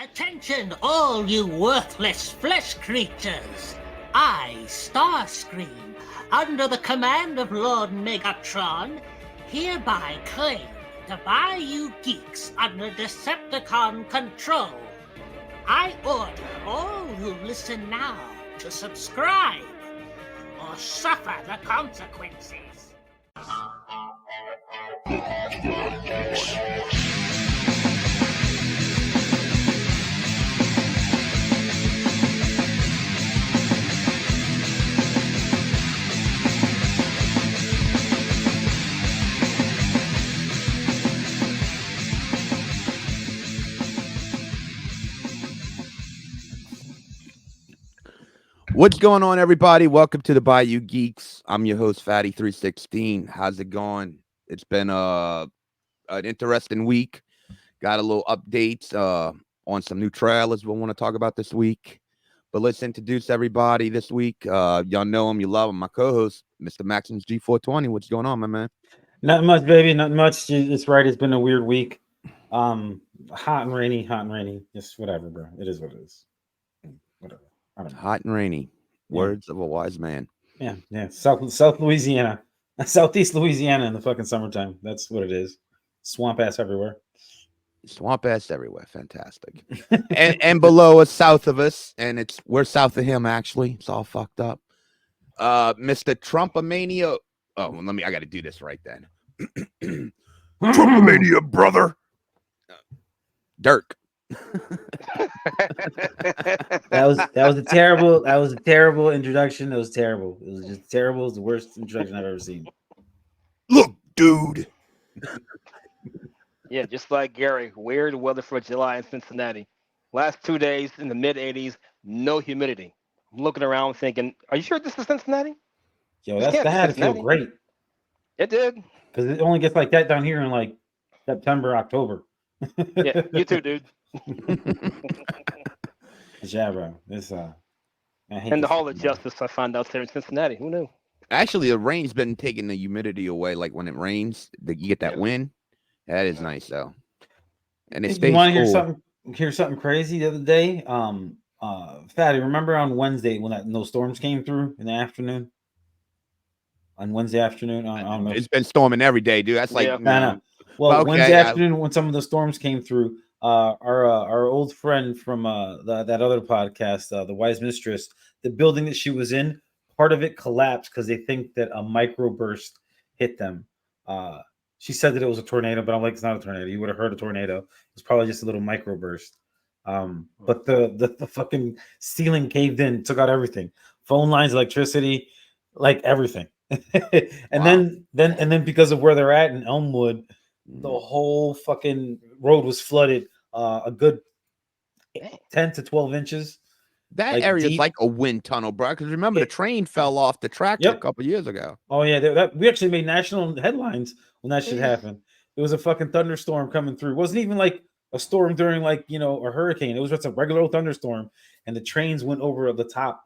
Attention, all you worthless flesh creatures! I, Starscream, under the command of Lord Megatron, hereby claim the Bayou Geeks under Decepticon control. I order all who listen now to subscribe or suffer the consequences. What's going on, everybody? Welcome to the Bayou Geeks. I'm your host, Fatty316. How's it going? It's been an interesting week. Got a little updates on some new trailers we'll want to talk about this week. But let's introduce everybody this week. Y'all know him, you love him. My co-host, Mr. Maximus G420. What's going on, my man? Not much, baby. Not much. It's right. It's been a weird week. Hot and rainy. Just whatever, bro. It is what it is. Whatever. I don't know. Hot and rainy. Words of a wise man. Yeah. South Louisiana, Southeast Louisiana in the fucking summertime. That's what it is. Swamp ass everywhere. Swamp ass everywhere. Fantastic. and below us, south of us, and we're south of him, actually. It's all fucked up. Mr. Trumpomania. Oh, well, I got to do this right then. Trumpomania, brother. Dirk. That was a terrible introduction. It was terrible. It was just terrible. It was the worst introduction I've ever seen. Look, dude. Yeah, just like Gary, weird weather for July in Cincinnati. Last 2 days in the mid 80s, no humidity. I'm looking around thinking, are you sure this is Cincinnati? Yo, that had to feel great. It did. Because it only gets like that down here in like September, October. Yeah, you too, dude. Yeah, bro. This and the Hall of Justice, I found out there in Cincinnati. Who knew? Actually, the rain's been taking the humidity away. Like when it rains, you get that wind. That is nice, though. And it stays. You want to cool. hear something crazy the other day? Fatty, remember on Wednesday when those storms came through in the afternoon? On Wednesday afternoon, I don't know. It's been storming every day, dude. That's like no. Well, okay, Wednesday afternoon when some of the storms came through, our old friend from that other podcast, the Wise Mistress, the building that she was in, part of it collapsed because they think that a microburst hit them. She said that it was a tornado, but I'm like, it's not a tornado. You would have heard a tornado. It's probably just a little microburst. But the fucking ceiling caved in, took out everything, phone lines, electricity, like everything. And then because of where they're at in Elmwood, the whole fucking road was flooded a good 10 to 12 inches. That area is like a wind tunnel, bro. Because remember, the train fell off the track a couple years ago. Oh, yeah. We actually made national headlines when that shit happened. It was a fucking thunderstorm coming through. It wasn't even like a storm during a hurricane. It was just a regular old thunderstorm. And the trains went over the top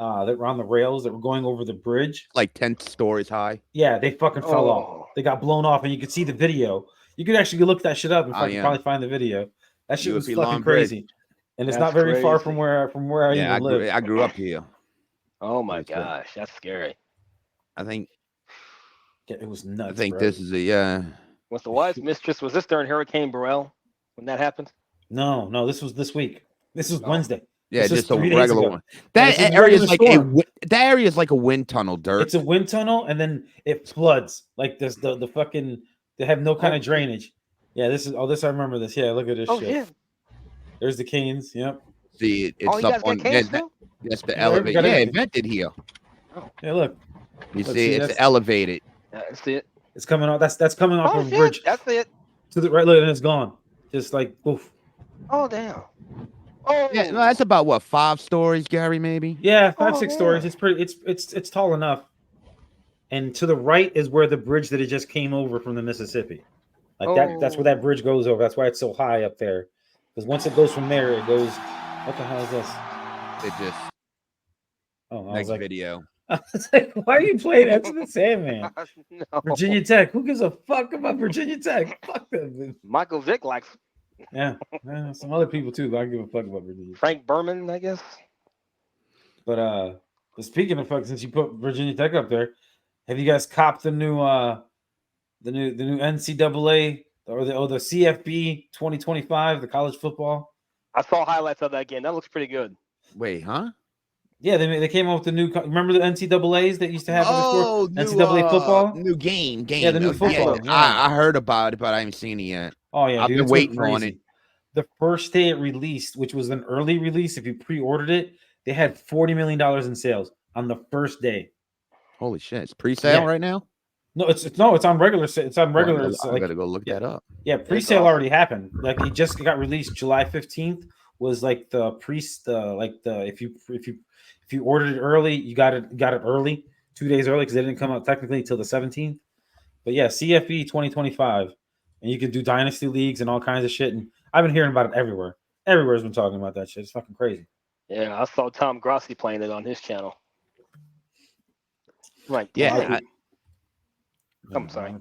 that were on the rails that were going over the bridge. Like 10 stories high. Yeah, they fucking fell off. They got blown off, and you could see the video. You could actually look that shit up and probably find the video. That shit was fucking crazy. And it's not very far from where I even live. I grew up here. Oh my gosh, that's scary. I think it was nuts. I think this is Was the Wise Mistress, was this during Hurricane Burrell when that happened? No, this was this week. This was Wednesday. Yeah, just a regular one. That area is like a wind tunnel, Dirk. It's a wind tunnel, and then it floods. Like this, the fucking they have no kind of drainage. Yeah, this I remember this. Yeah, look at this shit. Yeah. There's the canes. Yep. See, it's up on that's the elevator. Yeah, invented here. Oh. Yeah, look. You see, it's elevated. That's it. It's coming off. That's coming off of a bridge. That's it. To the right, look, and it's gone. Just like poof. Oh damn. Oh yeah, no, that's about what, 5 stories, Gary, maybe? Yeah, 5-6 stories. It's pretty. It's tall enough. And to the right is where the bridge that it just came over from the Mississippi. Like that's where that bridge goes over. That's why it's so high up there. Because once it goes from there, it goes. What the hell is this? It just. Oh, next video. I was like, why are you playing X the Sandman? No. Virginia Tech. Who gives a fuck about Virginia Tech? Fuck them. Michael Vick likes Yeah, some other people too, but I give a fuck about Virginia Tech. Frank Berman, I guess. But speaking of fuck, since you put Virginia Tech up there, have you guys copped the new NCAA or the CFB 2025, the college football? I saw highlights of that game. That looks pretty good. Wait, huh? Yeah, they came out with the new. Remember the NCAAs that used to happen before? New, NCAA football. new game. Yeah, the new football. Yeah. I heard about it, but I haven't seen it yet. Oh yeah, I've dude, been waiting on it. The first day it released, which was an early release, if you pre-ordered it, they had $40 million in sales on the first day. Holy shit! It's pre-sale right now. No, it's on regular. It's on regular. I gotta go look that up. Yeah, pre-sale already happened. Like it just got released July 15th. Was like if you ordered it early, you got it early, 2 days early because they didn't come out technically till the 17th. But yeah, CFB 2025, and you can do dynasty leagues and all kinds of shit. And I've been hearing about it everywhere. Everywhere's been talking about that shit. It's fucking crazy. Yeah, I saw Tom Grossi playing it on his channel. Right. Yeah. I'm sorry.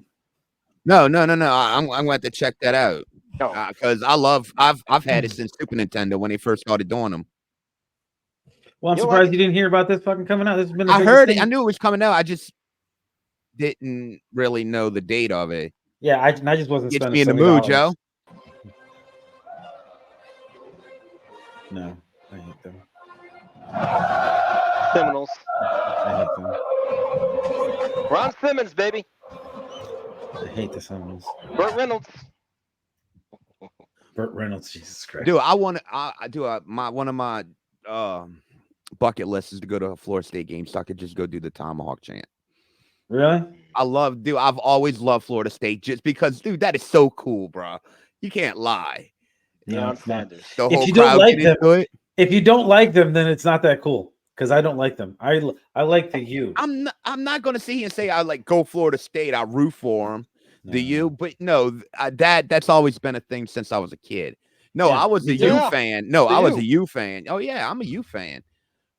No. I'm going to have to check that out. Because I've had it since Super Nintendo when they first started doing them. Well, I'm surprised you didn't hear about this fucking coming out. This has been. I heard it. I knew it was coming out. I just didn't really know the date of it. Yeah, I just wasn't. Gets me in the mood, Joe. No, I hate them. Seminoles. I hate them. Ron Simmons, baby. I hate the Seminoles. Burt Reynolds. Burt Reynolds, Jesus Christ. Dude, one of my bucket lists is to go to a Florida State game so I could just go do the Tomahawk chant. Really? I've always loved Florida State just because, dude, that is so cool, bro. You can't lie. Deion Sanders. If you don't like them, if you don't like them, then it's not that cool. Because I don't like them. I like the U. I'm not gonna sit here and say I like go Florida State. I root for them. The U, but no, that's always been a thing since I was a kid. No, I was a U fan. No, I was a U fan. Oh yeah, I'm a U fan.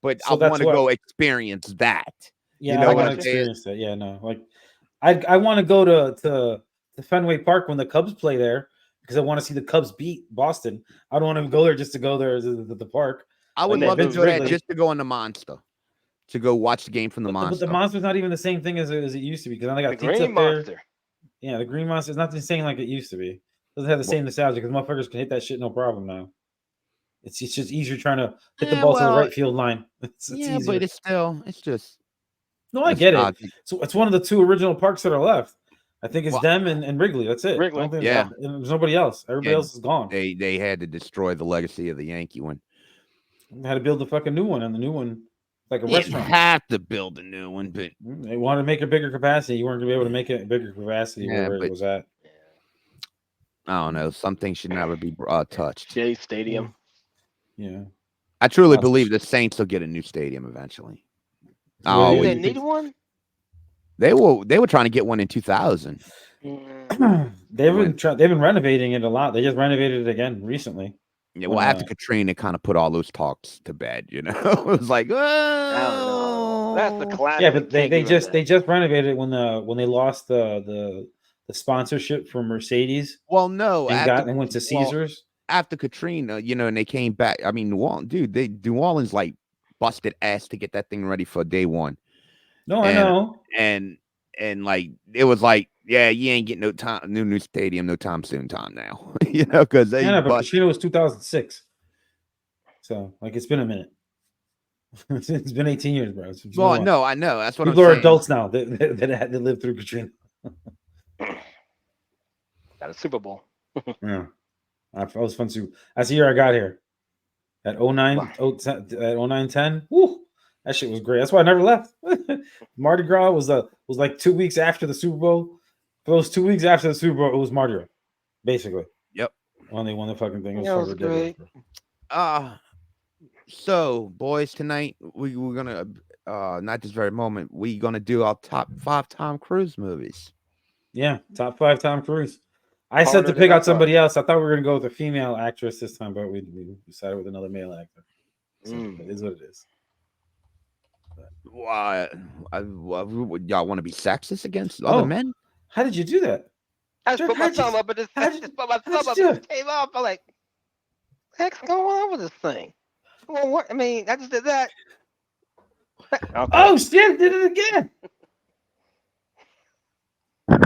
But I want to go experience that. Yeah, I want to experience that. Yeah, no, like I want to go to Fenway Park when the Cubs play there because I want to see the Cubs beat Boston. I don't want to go there just to go there to the park. I would love to do that just to go in the Monster, to go watch the game from the Monster. But the Monster's not even the same thing as it used to be because now they got the Green Monster. Yeah, the Green Monster is not the same like it used to be. It doesn't have the same nostalgia because motherfuckers can hit that shit no problem now. It's just easier trying to hit the ball to the right field line. It's easier. But it's just. No, I get it. So it's one of the two original parks that are left. I think it's them and Wrigley. That's it. Wrigley. There's nobody else. Everybody else is gone. They had to destroy the legacy of the Yankee one. They had to build a fucking new one, and the new one, like a restaurant. You have to build a new one, but they wanted to make a bigger capacity. You weren't going to be able to make it a bigger capacity where it was at. I don't know. Some things should never be touched. Jay Stadium. Yeah. I truly believe the Saints will get a new stadium eventually. Do they need one? They were trying to get one in 2000. They've been renovating it a lot. They just renovated it again recently. Yeah, well, after Katrina, kind of put all those talks to bed. You know, it was like, oh, that's the classic. Yeah, but they just renovated it when they lost the sponsorship from Mercedes. Well, no, and went to Caesars after Katrina. You know, and they came back. I mean, New Orleans like busted ass to get that thing ready for day one. No, I know. And like it was like, yeah, you ain't getting no time, new stadium, no time soon now. You know, because but Katrina was 2006, so like it's been a minute. It's been 18 years, bro. Well, no, I know. That's what people are adults now that had to live through Katrina. Got a Super Bowl. Yeah, that was fun too. That's the year I got here at 09-10. Woo! That shit was great. That's why I never left. Mardi Gras was like 2 weeks after the Super Bowl. For those 2 weeks after the Super Bowl, it was Mardi Gras, basically. Yep. When they won the fucking thing, it was great. So boys, tonight we're gonna not this very moment. We're gonna do our top 5 Tom Cruise movies. Yeah, top 5 Tom Cruise. I said to pick out somebody else. I thought we were gonna go with a female actress this time, but we decided with another male actor. So it is what it is. Y'all want to be sexist against other men? How did you do that? I just put my thumb up and just came up. I'm like, what the heck's going on with this thing? Well, what? I mean, I just did that. Okay. Oh shit! Did it again.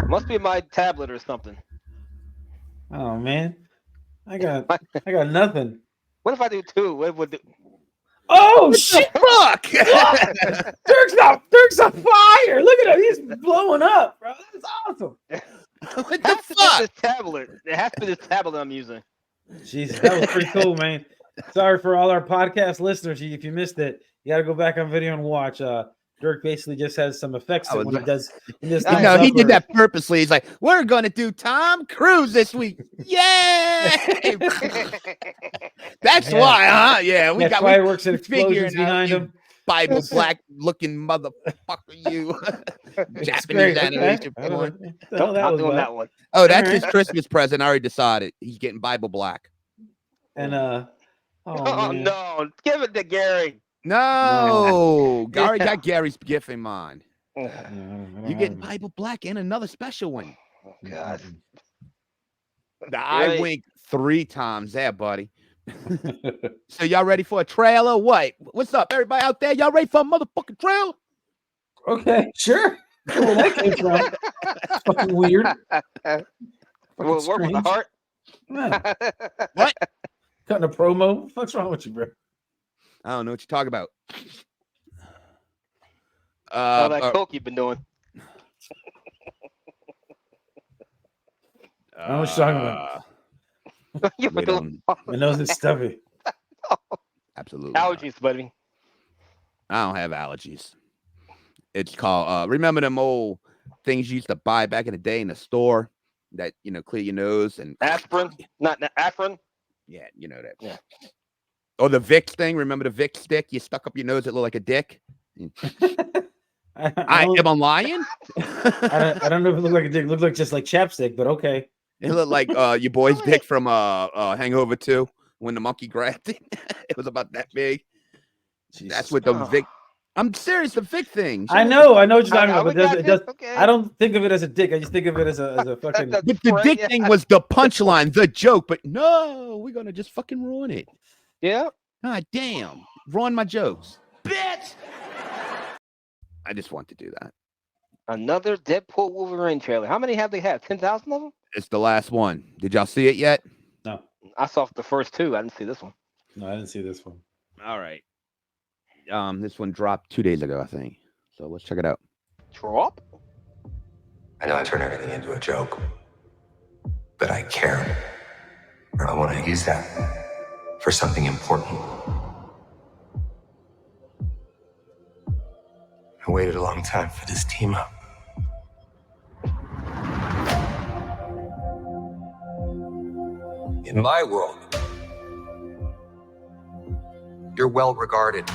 Must be my tablet or something. Oh man, I got nothing. What if I do two? What would do? Oh shit! Fuck! Dirk's on fire! Look at him, he's blowing up, bro. That's awesome. What the fuck? This tablet. It has to be this tablet I'm using. Jesus, that was pretty cool, man. Sorry for all our podcast listeners. If you missed it, you got to go back on video and watch. Dirk basically just has some effects when he does. He did that purposely. He's like, "We're gonna do Tom Cruise this week." Yay! That's why, huh? Yeah, we got fireworks and explosions behind him. Bible black looking motherfucker, you Japanese animation. Not doing that one. Oh, that's his Christmas present. I already decided he's getting Bible black. And oh no, give it to Gary. No. Gary got Gary's gift in mind. You getting Bible black and another special one. Oh God. The eye wink 3 times there, buddy. So y'all ready for a trailer? What? What's up, everybody out there? Y'all ready for a motherfucking trailer? Okay, sure. Where that came from? That's fucking weird. Will it work with the heart? Yeah. What? Cutting a promo? What's wrong with you, bro? I don't know what you're talking about. All that coke you've been doing. I know what you're talking about. My nose is stuffy. Absolutely. Allergies, buddy. I don't have allergies. It's called remember them old things you used to buy back in the day in the store that clear your nose and aspirin? Not aspirin? Yeah, you know that. Yeah. Or the Vicks thing. Remember the Vicks stick? You stuck up your nose, it looked like a dick. Am I lying? I don't know if it looked like a dick. It looked like just like chapstick, but okay. It looked like your boy's dick from Hangover 2 when the monkey grabbed it. It was about that big. Jesus. That's what the Vic. I'm serious. The Vic thing. I know what you're talking about. But okay. I don't think of it as a dick. I just think of it as a fucking. But the dick thing was the punchline, the joke. But no, we're gonna just fucking ruin it. Yeah. God damn, ruin my jokes, bitch. I just want to do that. Another Deadpool Wolverine trailer. How many have they had? 10,000 of them? It's the last one. Did y'all see it yet? No. I saw the first 2. I didn't see this one. No, I didn't see this one. All right. This one dropped 2 days ago, I think. So let's check it out. Drop? I know I turn everything into a joke, but I care. And I want to use that for something important. I waited a long time for this team up. In my world, you're well regarded.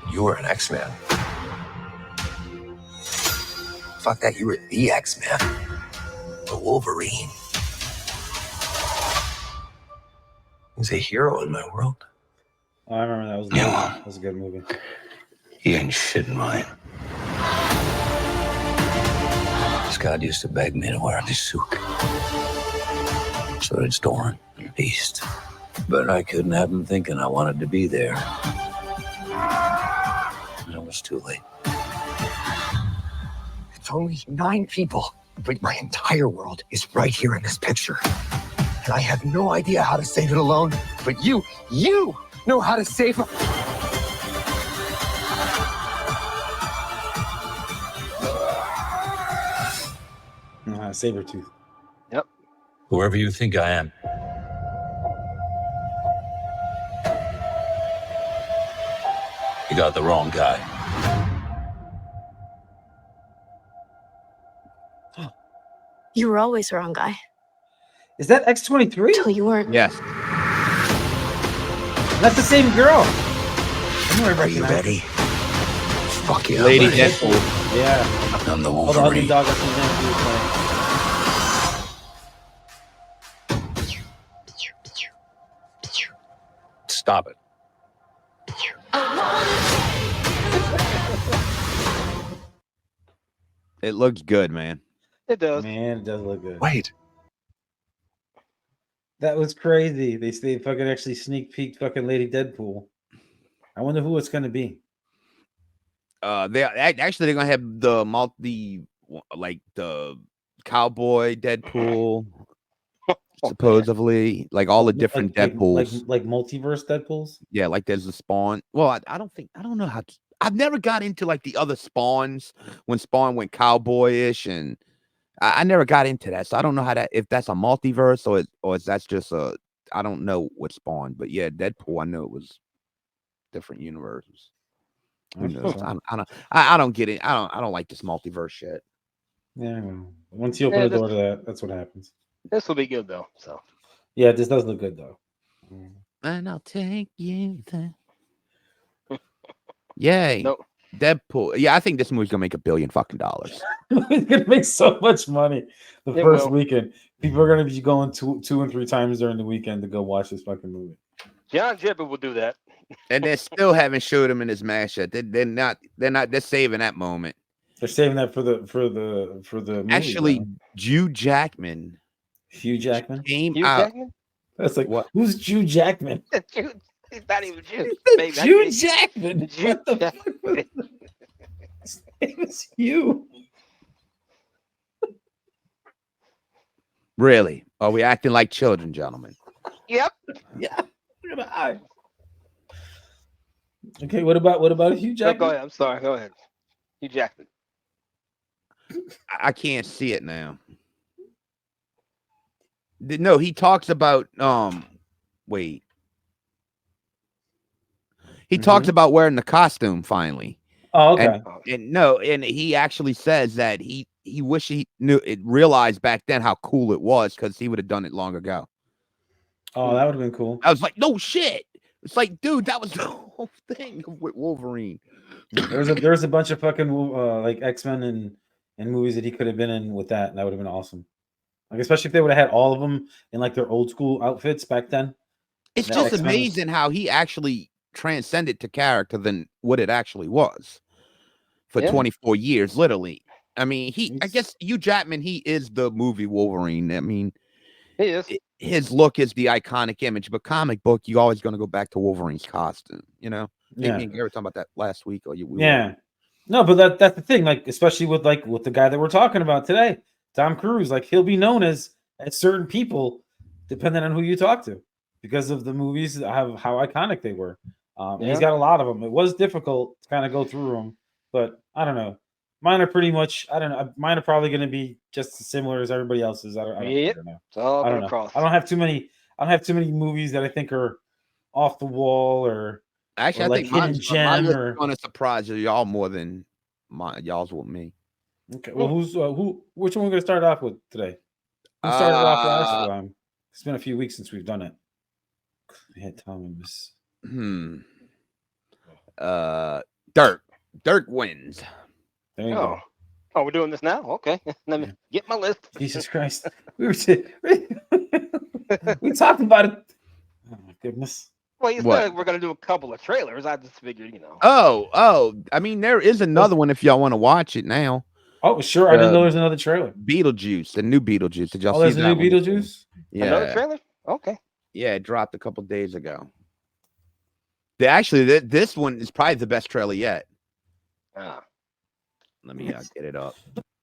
You were an X-Man. Fuck that, you were the X-Man. The Wolverine. He's a hero in my world. Oh, I remember that was good. That was a good movie. He ain't shit in mine. Scott used to beg me to wear this suit. So did Storm and Beast. But I couldn't have him thinking I wanted to be there. And it was too late. It's only 9 people, but my entire world is right here in this picture. And I have no idea how to save it alone. But you know how to save it. Sabretooth. Yep. Whoever you think I am. You got the wrong guy. You were always the wrong guy. Is that X-23? Till you weren't. Yes. That's the same girl. Are you ready? Fuck yeah. Lady Deadpool. Yeah. I'm the Hold on, Wolverine. dog. That's some damn Stop it. It looks good, man. It does. Man, it does look good. Wait. That was crazy. They fucking actually sneak peeked fucking Lady Deadpool. I wonder who it's gonna be. They're gonna have the cowboy Deadpool, supposedly, like all the different Deadpools, like multiverse Deadpools. Yeah, like there's the Spawn. Well, I don't know how. I've never got into like the other Spawns when Spawn went cowboyish, and I never got into that, so I don't know how if that's a multiverse or is that's just a. I don't know what Spawn, but yeah, Deadpool. I know it was different universes. Who knows? I don't get it. I don't like this multiverse shit. Yeah, once you open the door to that, that's what happens. This will be good though. So yeah, this does look good though. And I'll take you there. Yay. No. Deadpool. Yeah, I think this movie's gonna make $1 billion fucking dollars. It's gonna make so much money the first weekend. People are gonna be going two and 3 times during the weekend to go watch this fucking movie. John Jeppard will do that. And they still haven't showed him in his mask yet. They're saving that moment. They're saving that for the movie. Actually, Hugh Jackman came out. Jackman? That's like, what? Who's Hugh Jackman? He's not even Jew. Hugh Jackman. What the fuck was that? His name is Hugh. Really? Are we acting like children, gentlemen? Yep. Yeah. Okay, what about Hugh Jackman? Go ahead. I'm sorry. Go ahead. Hugh Jackman. I can't see it now. No, he talks about wait. He talks about wearing the costume finally. Oh, okay. And he actually says that he wished he realized back then how cool it was because he would have done it long ago. Oh, that would have been cool. I was like, no shit. It's like, dude, that was the whole thing with Wolverine. There's a bunch of fucking like X-Men and movies that he could have been in with that, and that would have been awesome. Like, especially if they would have had all of them in like their old school outfits back then. It's just amazing how he actually transcended to character than what it actually was for 24 years, literally. I mean, I guess Hugh Jackman, he is the movie Wolverine. I mean, he is. His look is the iconic image, but comic book, you always going to go back to Wolverine's costume, you know? Yeah. We were talking about that last week. No, but that's the thing, like, especially with the guy that we're talking about today, Tom Cruise, like, he'll be known as certain people depending on who you talk to because of the movies, how iconic they were. He's got a lot of them. It was difficult to kind of go through them, but I don't know. Mine are pretty much, I don't know. Mine are probably going to be just as similar as everybody else's. I don't know. I don't know. I don't have too many movies that I think are off the wall or actually, I think hidden gem or going to surprise y'all more than y'all's with me. Okay. Well, which one we're going to start off with today? Who started off last time? It's been a few weeks since we've done it. I had Thomas. Dirk wins. There you go. Oh, we're doing this now? Okay. Let me get my list. Jesus Christ. We talked about it. Oh my goodness. Well, you said we're gonna do a couple of trailers. I just figured, you know. Oh. I mean, there is another one if y'all want to watch it now. Oh, sure. I didn't know there's another trailer. Beetlejuice, the new Beetlejuice. Did y'all see there's that? A new Beetlejuice? Yeah. Another trailer? Okay. Yeah, it dropped a couple days ago. This one is probably the best trailer yet. Let me get it up.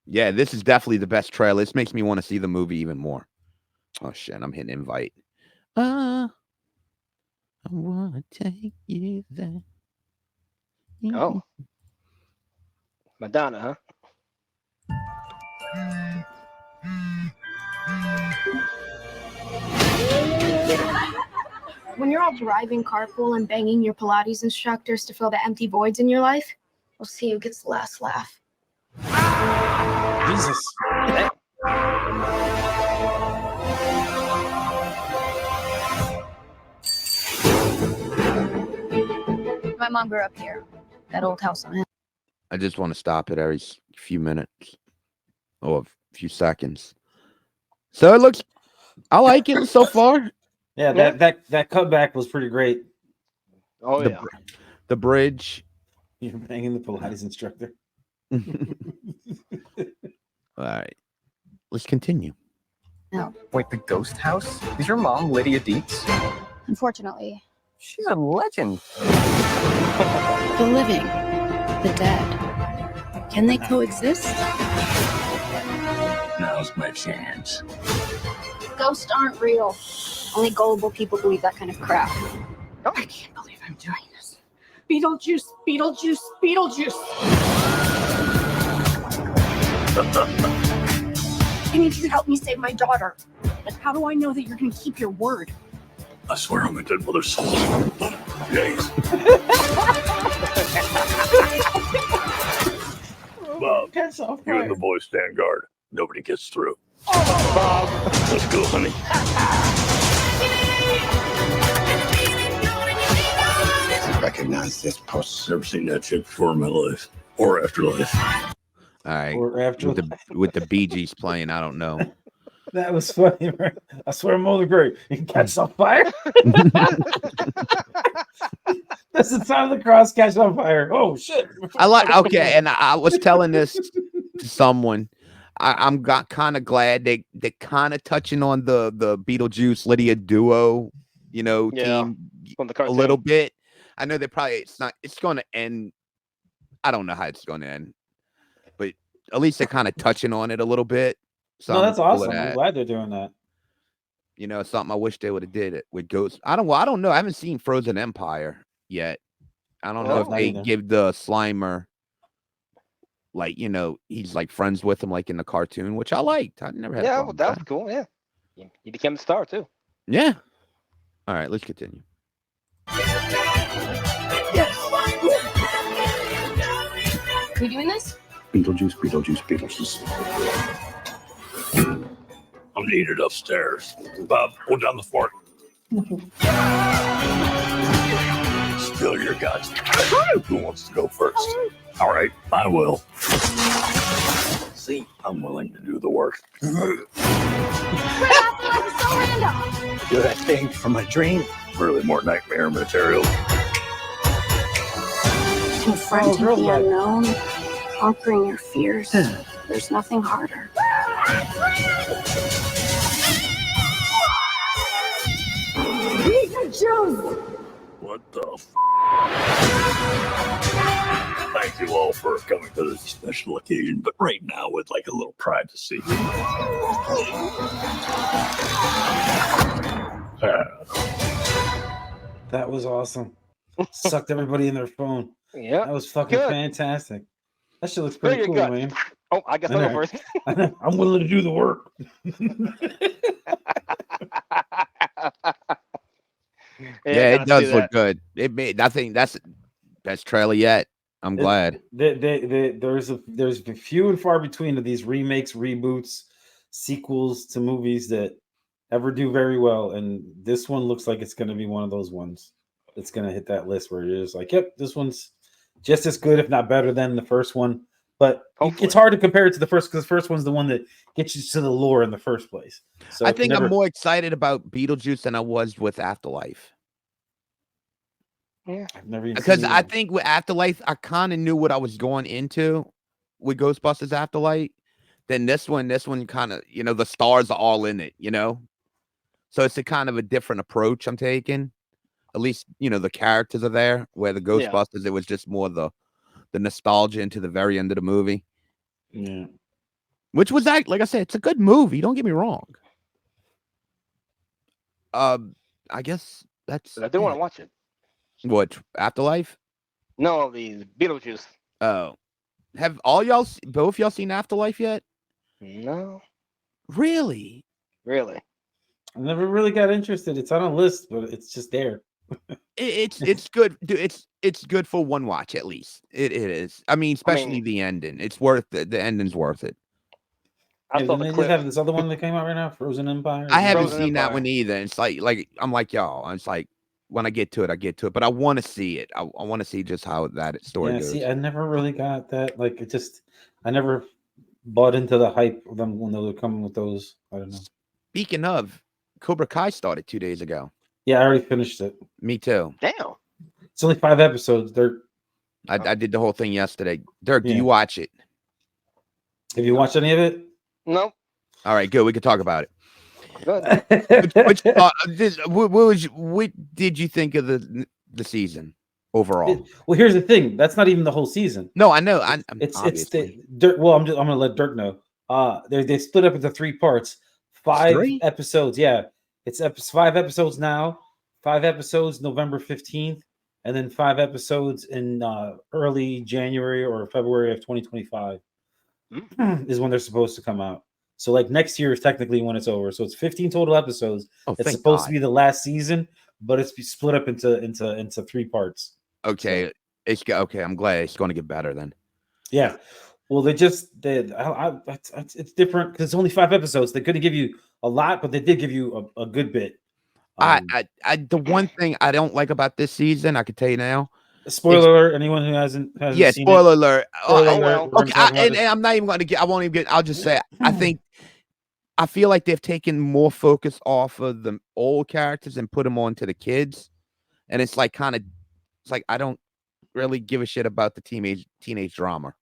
Yeah, this is definitely the best trailer. This makes me want to see the movie even more. Oh shit, I'm hitting invite. I wanna take you there. Oh. Madonna, huh? When you're all driving carpool and banging your Pilates instructors to fill the empty voids in your life, we'll see who gets the last laugh. Jesus. My mom grew up here, that old house on hill. I just want to stop it every few minutes or a few seconds. So it looks, I like it so far. Yeah, that cutback was pretty great. Oh, yeah. The bridge. You're banging the Pilates instructor. All right. let's continue. No. Wait, the ghost house? Is your mom Lydia Dietz? Unfortunately. She's a legend. The living, the dead. Can they coexist? Now's my chance. Ghosts aren't real. Only gullible people believe that kind of crap. Oh. I can't believe I'm doing this. Beetlejuice, Beetlejuice, Beetlejuice. I need you to help me save my daughter. But how do I know that you're going to keep your word? I swear on my dead mother's soul. Days. Bob, you and the boys stand guard. Nobody gets through. Bob, let's go, honey. Recognize this post. Never seen that chick before in my life or afterlife. All right. Or after With the Bee Gees playing, I don't know. that was funny, right? I swear I'm only great. You can catch on fire. That's the sound of the cross catch on fire. Oh shit. Okay, and I was telling this to someone. I'm kind of glad they kind of touching on the Beetlejuice Lydia duo, team From the a little bit. I know it's going to end. I don't know how it's going to end, but at least they're kind of touching on it a little bit. So No, that's awesome. I'm glad they're doing that. Something I wish they would have did it with Ghost. I don't know. I haven't seen Frozen Empire yet. I don't know if they give the Slimer, like, he's like friends with him, like in the cartoon, which I liked. I never had. Yeah, well, that was cool. Yeah, he became a star too. Yeah. All right, let's continue. Yes. We doing this? Beetlejuice, Beetlejuice, Beetlejuice. I'm needed upstairs. Bob, go down the fort. Spill your guts. Who wants to go first? All right, I will. See, I'm willing to do the work. So random. You're that thing from my dream. Really more nightmare material. Confronting the unknown, conquering your fears. There's nothing harder. What the Thank you all for coming to this special occasion, but right now with like a little privacy. That was awesome. Sucked everybody in their phone. Yeah, that was fucking fantastic. That shit looks pretty cool, man. Oh, I guess I'll go first. I'm willing to do the work. Yeah, it does look good. I think that's the best trailer yet. I'm glad. There's a few and far between of these remakes, reboots, sequels to movies that ever do very well, and this one looks like it's going to be one of those ones that's going to hit that list where you're just like, yep, this one's just as good, if not better, than the first one. But it's hard to compare it to the first, because the first one's the one that gets you to the lore in the first place. So I think I'm more excited about Beetlejuice than I was with Afterlife. Yeah, I've never even because I think with Afterlife, I kind of knew what I was going into with Ghostbusters Afterlife. Then this one kind of, the stars are all in it, So it's a kind of a different approach I'm taking. At least, the characters are there, where the Ghostbusters, it was just more the nostalgia into the very end of the movie. Yeah. Which was, like I said, it's a good movie. Don't get me wrong. I guess that's... But I do want to watch it. What, Afterlife? No, the Beetlejuice. Oh. Have both y'all seen Afterlife yet? No. Really? Really? I never really got interested. It's on a list, but it's just there. It's good. Dude, it's good for one watch at least. It is. I mean, especially the ending. It's worth it. The ending's worth it. They just have this other one that came out right now, Frozen Empire. I haven't seen that one either. It's like I'm like y'all. It's like when I get to it, I get to it. But I want to see it. I want to see just how that story goes. See, I never really got that. Like, I never bought into the hype of them when they were coming with those. I don't know. Speaking of, Cobra Kai started 2 days ago. Yeah, I already finished it. Me too. Damn. It's only 5 episodes. I did the whole thing yesterday. Dirk, do you watch it? Have you watched any of it? No. All right, good. We can talk about it. Good. What did you think of the season overall? Well, here's the thing. That's not even the whole season. No, I know. It's obviously. Dirk. Well, I'm gonna let Dirk know. They split up into 3 parts. 5 3? episodes. Yeah, it's 5 episodes now. 5 episodes November 15th, and then 5 episodes in early January or February of 2025 is when they're supposed to come out. So like next year is technically when it's over. So it's 15 total episodes. Oh, it's thank supposed God. to be the last season, but it's split up into 3 parts. Okay, So, okay. I'm glad it's going to get better then. yeah. Well, it's different because it's only 5 episodes. They couldn't give you a lot, but they did give you a good bit. The one thing I don't like about this season, I can tell you now. Spoiler alert! Anyone who hasn't Yeah, seen spoiler alert. Spoiler alert. well. We're gonna Okay, talk about and I'm not even going to get. I won't even get. I'll just say I feel like they've taken more focus off of the old characters and put them onto the kids, and it's like it's like I don't really give a shit about the teenage drama.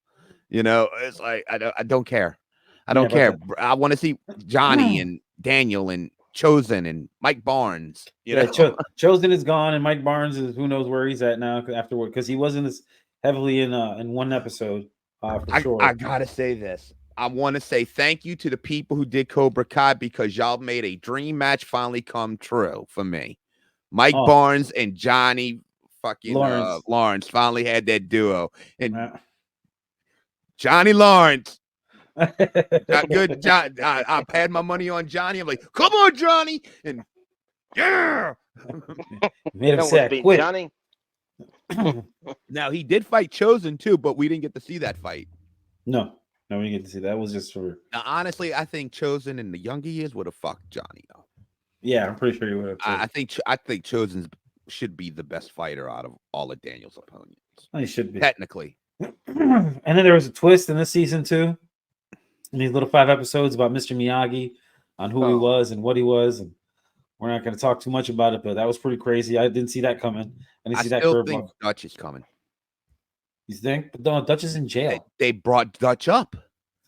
You know, it's like I don't care. I don't care. I want to see Johnny and Daniel and Chosen and Mike Barnes. You know, Chosen is gone, and Mike Barnes is who knows where he's at now afterward because he wasn't as heavily in one episode. For sure. I gotta say this. I want to say thank you to the people who did Cobra Kai because y'all made a dream match finally come true for me. Mike Barnes and Johnny fucking Lawrence finally had that duo. And Johnny Lawrence. Good. I've had my money on Johnny. I'm like, come on, Johnny. And yeah. Made him say, quit. Johnny. Now, he did fight Chosen too, but we didn't get to see that fight. No, we didn't get to see that. It was just for. Now, honestly, I think Chosen in the younger years would have fucked Johnny up. Yeah, I'm pretty sure he would have. I think Chosen should be the best fighter out of all of Daniel's opponents. He should be technically. And then there was a twist in this season too. In these little 5 episodes about Mr. Miyagi on who he was and what he was, and we're not going to talk too much about it, but that was pretty crazy. I didn't see that coming. I didn't see that curveball. Think Dutch is coming. You think? But no, Dutch is in jail. They brought Dutch up.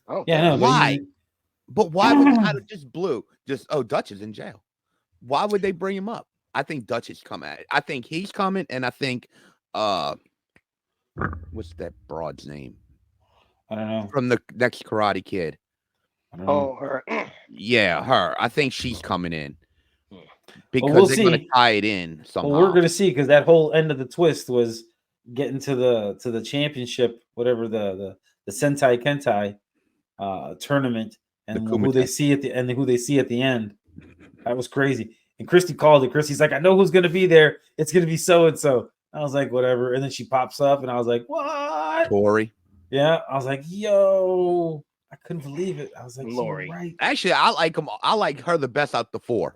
Oh, yeah, no. Why? But why would they just blue? Dutch is in jail. Why would they bring him up? I think Dutch is coming. I think he's coming, and I think what's that broad's name? I don't know. From the next Karate Kid. Oh, her. Yeah, her. I think she's coming in because they're going to tie it in somehow. Well, we're going to see because that whole end of the twist was getting to the championship, whatever the Sentai Kentai tournament, and who they see at the end, who they see at the end. That was crazy. And Christy called it. Christy's like, I know who's going to be there. It's going to be so and so. I was like, whatever. And then she pops up, and I was like, what? Tori. Yeah, I was like, yo, I couldn't believe it. I was like, Lori. Right. Actually, I like him. I like her the best out the 4.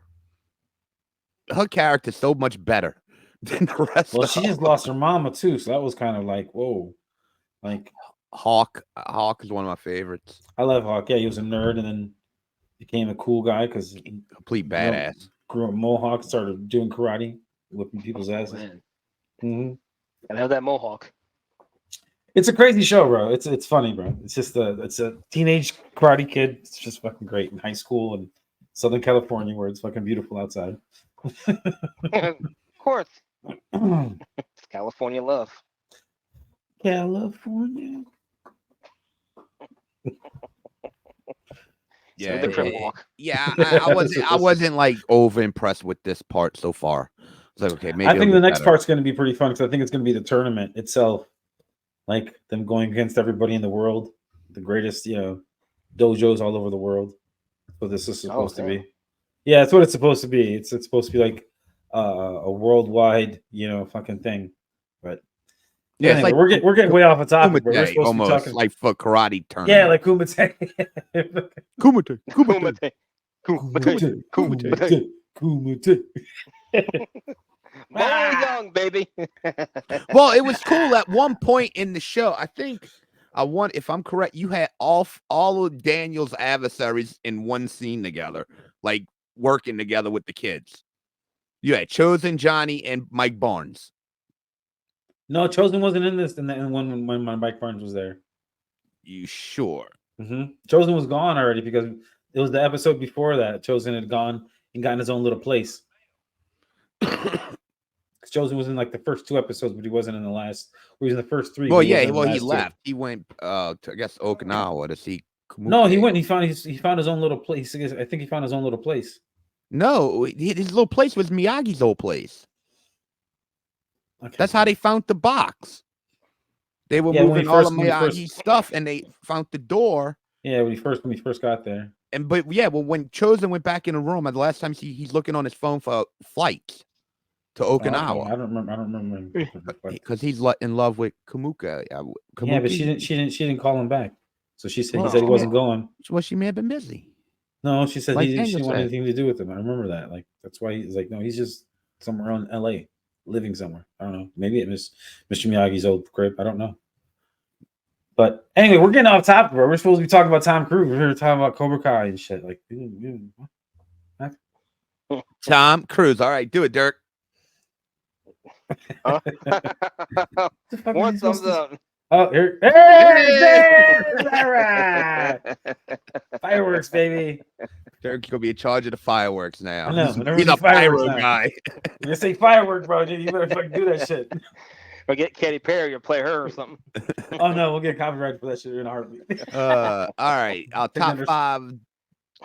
Her character's so much better than the rest. Well, she just lost her mama too, so that was kind of like, whoa. Like Hawk is one of my favorites. I love Hawk. Yeah, he was a nerd and then became a cool guy because complete badass. Grew up Mohawk, started doing karate, whipping people's asses. And have that mohawk. It's a crazy show, bro. It's funny, bro. It's just it's a teenage karate kid. It's just fucking great in high school in Southern California where it's fucking beautiful outside. Of course. It's California love. California. Yeah, I wasn't like over impressed with this part so far. It's like, okay, maybe I think the next part's going to be pretty fun because I think it's going to be the tournament itself, like them going against everybody in the world, the greatest, dojos all over the world. So this is supposed to be. Yeah, that's what it's supposed to be. It's supposed to be like a worldwide, fucking thing. But yeah, anyway, like we're getting way off the topic. We're supposed almost to be talking like for karate tournament. Yeah, like Kumite. Kumite. Young, baby. Well, it was cool at one point in the show. I think if I'm correct, you had all of Daniel's adversaries in one scene together, like working together with the kids. You had Chosen, Johnny, and Mike Barnes. No, Chosen wasn't in this in when Mike Barnes was there. You sure? Chosen was gone already because It was the episode before that. Chosen had gone and gotten his own little place. Chosen was in like the first 2 episodes, but he wasn't in the last. He was in the first 3. Well, he yeah, wasn't in the well, he last 2. left. He went to, I guess, Okinawa to see Kamuke. No, he went. He found his own little place. I think he found his own little place. No, his little place was Miyagi's old place. Okay. That's how they found the box. They were Yeah, moving all of Miyagi's stuff, and they found the door. Yeah, when he first got there. But when Chosen went back in the room, the last time he's looking on his phone for flights to Okinawa. I don't remember Because he's in love with Kamuka. Yeah, but she didn't call him back. So he said he wasn't going. Well, she may have been busy. No, she said Like she didn't want said. anything to do with him. I remember that. Like that's why he's like, no, he's just somewhere in LA, living somewhere. I don't know. Maybe it was Mr. Miyagi's old crib. I don't know. But anyway, we're getting off topic, bro. We're supposed to be talking about Tom Cruise. We're here talking about Cobra Kai and shit. Like, Tom Cruise. All right, do it, Dirk. One thumbs up. Oh, here. Hey! All right. Fireworks, baby. Dirk's gonna be in charge of the fireworks now. I know. He's a pyro guy. You're gonna say firework, bro. Dude, you better fucking do that shit. Or get Katy Perry or play her or something. Oh no, we'll get copyright for that shit in a heartbeat. All right, our top 5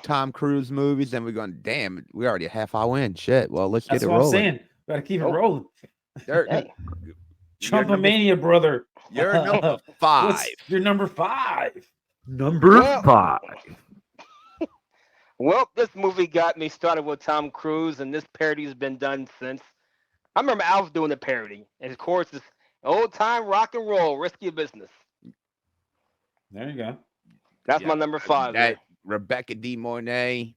Tom Cruise movies, and we're going. Damn, we already a half hour in. Shit. Well, let's get it rolling. That's what I'm saying. Gotta keep it rolling. Dirk, Hey. Trumpomania, brother. You're number 5. You're number 5. Number 5. Well, this movie got me started with Tom Cruise, and this parody has been done since. I remember Alf doing the parody, and of course, it's old time rock and roll, Risky Business. There you go. That's my number 5. That Rebecca De Mornay.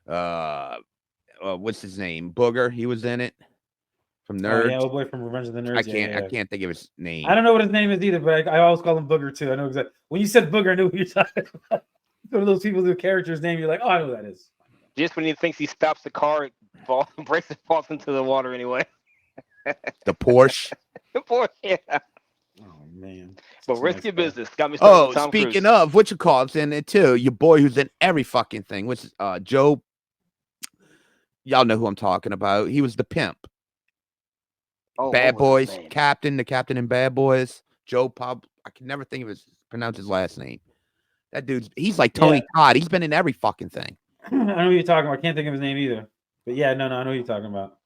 What's his name? Booger. He was in it. From Nerds. Oh, yeah, old boy from Revenge of the Nerds. I can't think of his name. I don't know what his name is either, but I always call him Booger too. I know exactly. When you said Booger, I knew who you're talking about. One of those people with character's name, you're like, oh, I know who that is. Just when he thinks he stops the car, breaks it, falls into the water anyway. The Porsche. The Porsche, yeah. Oh man. But Risky Business got me started with Tom speaking Cruise. of, what you call it's in it too. Your boy who's in every fucking thing. Which is Joe. Y'all know who I'm talking about. He was the pimp. Oh, Bad what was his Boys, name? the captain in Bad Boys. Joe Pub. I can never think of pronounce his last name. That he's like Tony Todd. He's been in every fucking thing. I know who you're talking about. I can't think of his name either. But yeah, no, I know who you're talking about.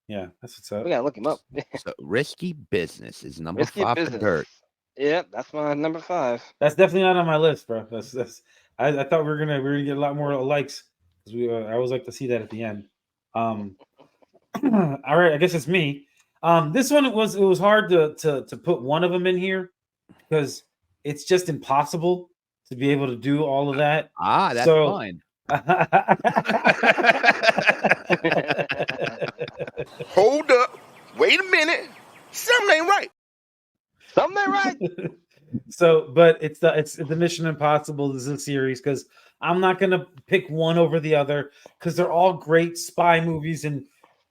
Yeah, that's what's up. We gotta look him up. So Risky Business is number Risky 5 for Business. Dirt. Yeah, that's my number 5. That's definitely not on my list, bro. That's. I thought we were gonna get a lot more likes because I always like to see that at the end. All right, I guess it's me. This one it was hard to put one of them in here because it's just impossible to be able to do all of that. That's fine. Hold up. Wait a minute. Something ain't right. Something ain't right. So, but it's the Mission Impossible is a series because I'm not gonna pick one over the other because they're all great spy movies, and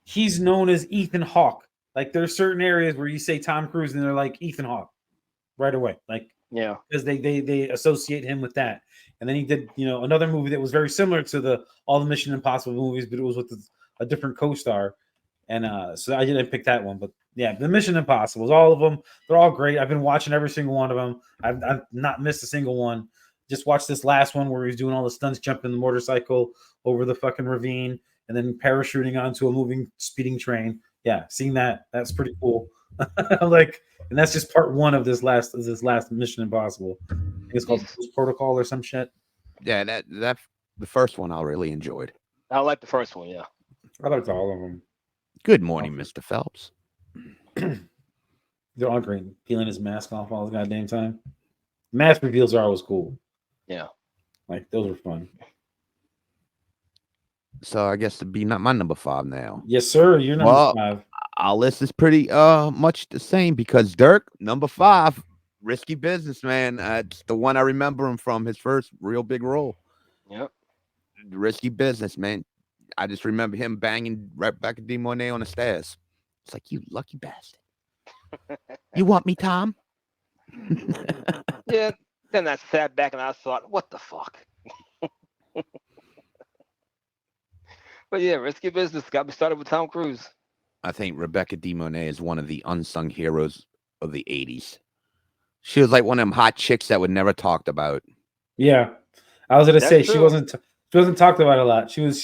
he's known as Ethan Hawke. Like there's certain areas where you say Tom Cruise and they're like Ethan Hawke right away, like Yeah, because they associate him with that. And then he did another movie that was very similar to all the Mission Impossible movies, but it was with a different co-star. And so I didn't pick that one, but yeah, the Mission Impossibles, all of them, they're all great. I've been watching every single one of them. I've not missed a single one. Just watched this last one where he's doing all the stunts, jumping the motorcycle over the fucking ravine and then parachuting onto a moving speeding train. Yeah, seeing that, that's pretty cool. Like, and that's just part 1 of this last Mission Impossible. I think it's called Post Protocol or some shit. Yeah, that the first one I really enjoyed. I like the first one. Yeah, I liked all of them. Good morning, Mr. Phelps. They're all great. Peeling his mask off all the goddamn time. Mask reveals are always cool. yeah. Like those are fun. So I guess to be not my number 5 now. Yes, sir. You're number 5. Our list is pretty much the same because Dirk, number 5, Risky Business, man. It's the one I remember him from, his first real big role. Yep. Risky Business, man. I just remember him banging Rebecca De Mornay on the stairs. It's like, you lucky bastard. You want me, Tom? Yeah. Then I sat back and I thought, what the fuck? But yeah, Risky Business got me started with Tom Cruise. I think Rebecca De Mornay is one of the unsung heroes of the 80s. She was like one of them hot chicks that were never talked about. Yeah, I was gonna say That's she true. wasn't talked about a lot. She was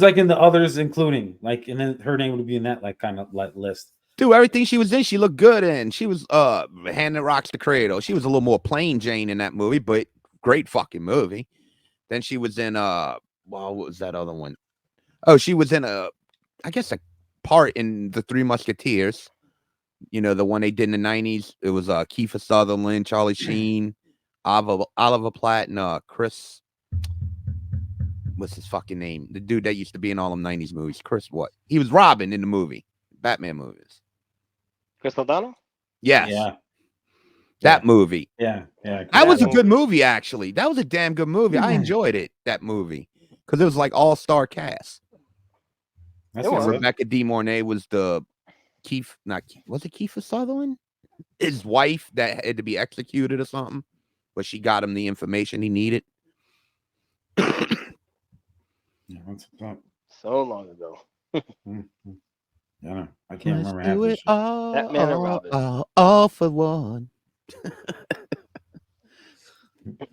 like in the others, including like, and then her name would be in that like kind of like list. Dude, everything she was in, she looked good in. She was Hand That Rocks the Cradle. She was a little more plain Jane in that movie, but great fucking movie. Then she was in well, what was that other one? Oh, she was in I guess a part in The Three Musketeers. You know, the one they did in the 90s. It was Kiefer Sutherland, Charlie Sheen, Oliver Platt, and Chris. What's his fucking name? The dude that used to be in all them 90s movies. Chris what? He was Robin in the movie. Batman movies. Chris O'Donnell? Yes. Yeah. That movie. Yeah. That was a good movie, actually. That was a damn good movie. I Yeah. enjoyed it, that movie. Because it was like all-star cast. That's It what's was. up. Rebecca De Mornay was the was it Kiefer Sutherland? His wife that had to be executed or something, but she got him the information he needed. Yeah, what's up? So long ago. Yeah, I can't Let's remember half do of it this shit. Batman and Robin. all for one.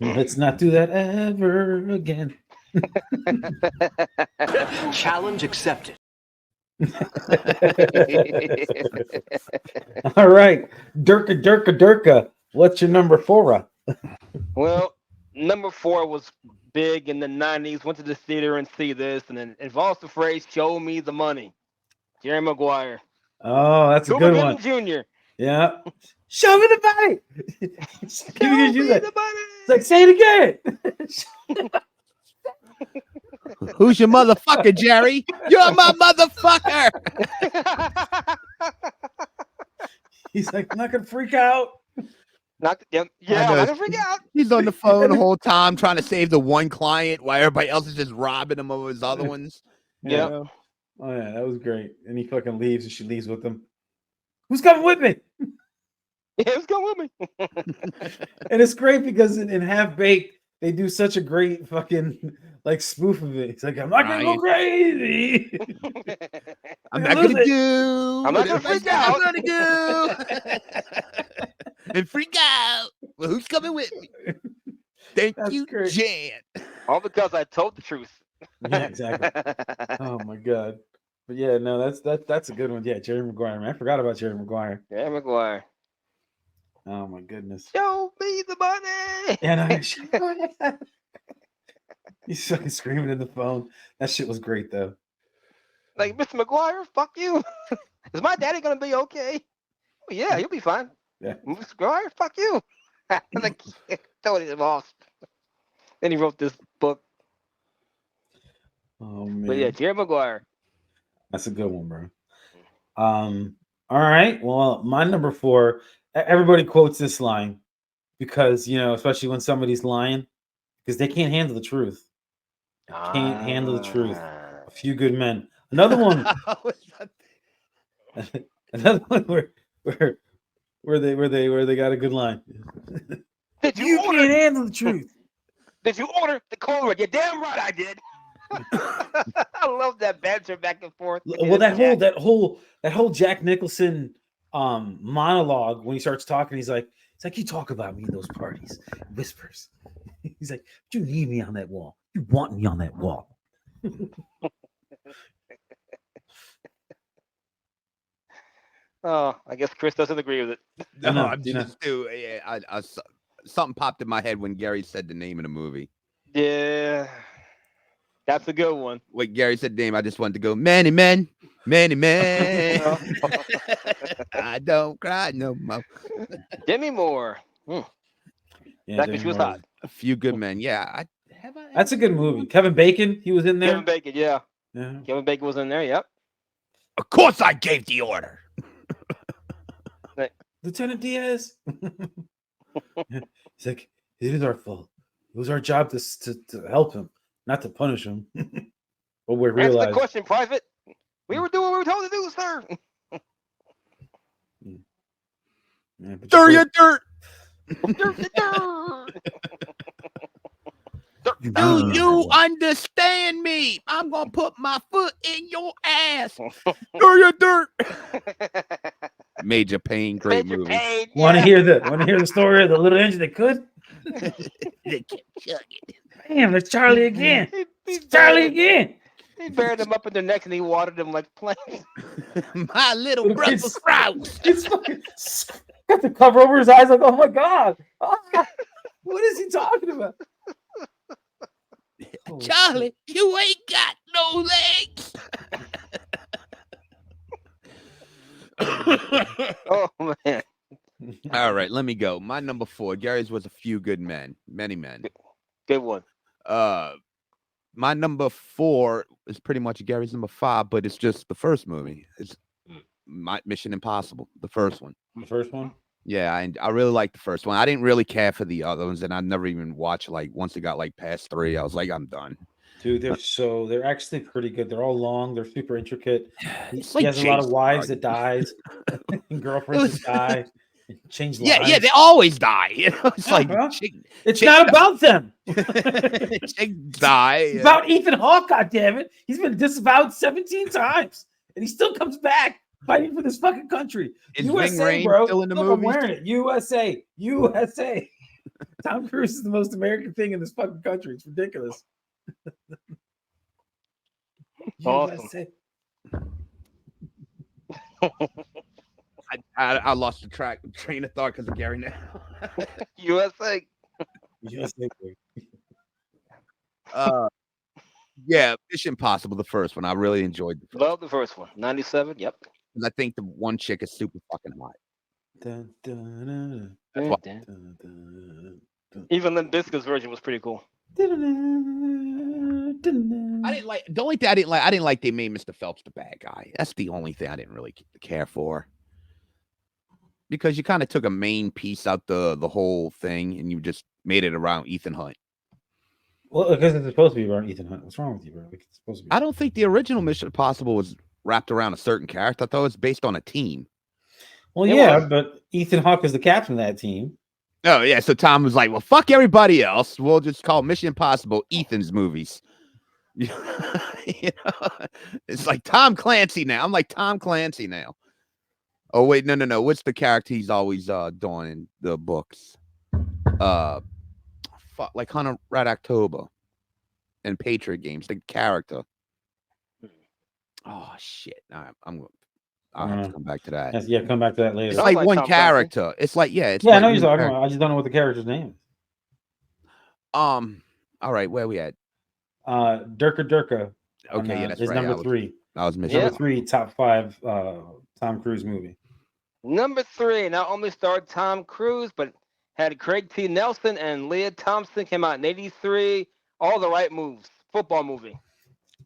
Let's not do that ever again. Challenge accepted. All right, Durka. What's your number 4? Well, number 4 was big in the 90s. Went to the theater and see this, and it involves the phrase "Show me the money." Jerry Maguire. Oh, that's a Cuba good Gooding one. Jr. Yeah. Show me the money. Show me the money. It's like, say it again. Who's your motherfucker, Jerry? You're my motherfucker. He's like, I'm not gonna freak out. Yeah, I I'm know. not gonna freak out. He's on the phone the whole time trying to save the one client while everybody else is just robbing him of his other ones. Yeah. Oh yeah, that was great. And he fucking leaves, and she leaves with him. Who's coming with me? Yeah, who's going with me? And it's great because in Half Baked, they do such a great fucking like spoof of it. It's like, I'm not gonna go crazy. I'm not gonna do. I'm not gonna freak out. I'm gonna do. And freak out. Well, who's coming with me? Thank That's you, great. Jan. All because I told the truth. Yeah, exactly. Oh my god. But yeah, no, that's a good one. Yeah, Jerry Maguire. Man, I forgot about Jerry Maguire. Jerry Maguire. Oh my goodness. Show me the money. And he's fucking screaming in the phone. That shit was great though. Like, Mr. McGuire, fuck you. Is my daddy gonna be okay? Oh, yeah, he'll be fine. Yeah. Mr. McGuire, fuck you. Like, totally lost. Then he wrote this book. Oh man. But yeah, Jerry Maguire. That's a good one, bro. All right. Well, my number 4, everybody quotes this line because, you know, especially when somebody's lying, because they can't handle the truth. Can't handle the truth. A Few Good Men. Another one. Another one where they got a good line. Did You you can't order? handle the truth. Did you order the Cobra? You're damn right I did. I love that banter back and forth. Well, that whole Jack Nicholson monologue when he starts talking, he's like, you talk about me in those parties, whispers. He's like, you need me on that wall. You want me on that wall. Oh, I guess Chris doesn't agree with it. No, know, I'm just yeah, something popped in my head when Gary said the name of the movie. Yeah, that's a good one. When Gary said the name, I just wanted to go, many men. I don't cry no more. Demi Moore. Yeah, Back when Demi she was Moore. hot. A Few Good Men. Yeah, That's a good movie. Kevin Bacon, he was in there. Kevin Bacon, yeah. Yeah. Kevin Bacon was in there, yep. Of course, I gave the order. Lieutenant Diaz. He's like, it is our fault. It was our job to help him, not to punish him. But we Answer the realized. question, Private. We were doing what we were told to do, sir. Yeah, but Throw your dirt. Dirt. Do you understand me? I'm gonna put my foot in your ass. Throw your dirt. Major Pain, great Major movie. Pain, Want to yeah. hear the story of the little engine that could? They kept chugging. Damn, there's Charlie again. He It's Charlie buried, again. he buried them up in their necks and he watered them like plants. My little brother Sprouts. It's fucking got the cover over his eyes. Like, oh my god, what is he talking about? Holy Charlie, you ain't got no legs. Oh man. All right, let me go. My number 4, Gary's was A Few Good Men, Many Men. Good one. My number 4 is pretty much Gary's number 5, but it's just the first movie. It's my Mission Impossible, the first one. The first one? Yeah, I really like the first one. I didn't really care for the other ones, and I never even watched, like, once it got like past 3, I was like, I'm done. Dude, they're actually pretty good. They're all long, they're super intricate. It's He like has a lot of Jason wives Bourne. that dies, and girlfriends that die, change lives. Yeah, they always die. You know, it's Yeah, like bro. It's chick not about them. chick die. It's about Ethan Hawke, goddammit. He's been disavowed 17 times, and he still comes back fighting for this fucking country. Is USA, Ving Rhames bro. still in the Look, I'm movies? wearing it. USA. Tom Cruise is the most American thing in this fucking country. It's ridiculous. Awesome. USA. I lost the train of thought because of Gary now. USA. USA. Yeah, Mission Impossible, the first one. I really enjoyed the first Love the first one. 97. Yep. one. I think the one chick is super fucking hot. Dun, dun, dun, That's why- dun, dun, dun, dun. Even Limp Bizkit's version was pretty cool. I didn't like the only thing I didn't like they made Mr. Phelps the bad guy. That's the only thing I didn't really care for. Because you kind of took a main piece out the whole thing and you just made it around Ethan Hunt. Well, because it's supposed to be around Ethan Hunt. What's wrong with you, bro? Like, it's supposed to be. I don't think the original Mission Impossible was wrapped around a certain character. I thought it was based on a team. Well, It yeah, was. but Ethan Hawke is the captain of that team. Oh, yeah. So Tom was like, well, fuck everybody else. We'll just call Mission Impossible Ethan's movies. You know? It's like Tom Clancy now. I'm like Tom Clancy now. Oh, wait. No. What's the character he's always doing in the books? Fuck, like Hunter Red October and Patriot Games, the character. Oh, shit. All right, I'll have to come back to that. Yeah, come back to that later. It's Sounds like like one Tom character. It's like, yeah. It's Yeah, I like know you're one talking character. about. I just don't know what the character's name is. All right, where we at? Durka. Okay, yeah, that's is right. number 3. I was missing. Number 3, top 5 Tom Cruise movie. Number 3 not only starred Tom Cruise, but had Craig T. Nelson and Leah Thompson. Came out in '83. All the right moves. Football movie.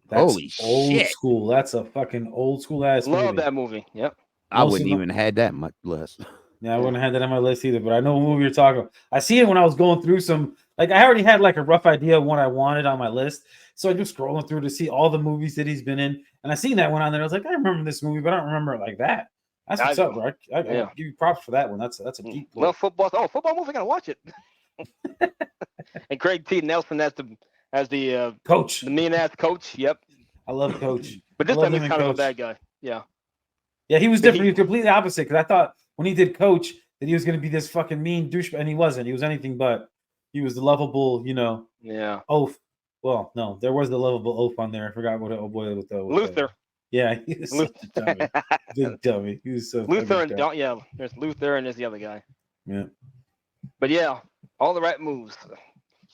That's Holy old shit. school. That's a fucking old school ass Love movie. that movie. Yep. I Most wouldn't of them- even had that much list. Yeah, I wouldn't have had that on my list either, but I know what movie you're talking about. I see it when I was going through some, like I already had like a rough idea of what I wanted on my list. So I just scrolling through to see all the movies that he's been in. And I seen that one on there. I was like, I remember this movie, but I don't remember it like that. That's what's up, bro. I Yeah. give you props for that one. That's a deep Well, look. football movie. Gotta watch it. And Craig T. Nelson as the Coach. the mean ass coach. Yep. I love Coach. But this I love time he's him in kind of a Coach. bad guy. Yeah. Yeah, he was But different. He was completely opposite because I thought when he did Coach that he was going to be this fucking mean douche, and he wasn't. He was anything but. He was the lovable, Yeah. oaf. Well, no, there was the lovable oaf on there. I forgot what with the Luther. Yeah, he was such a dummy. Big dummy. He was so Luther fucking and dumb. Don, yeah, there's Luther and there's the other guy. Yeah, But yeah, all the right moves.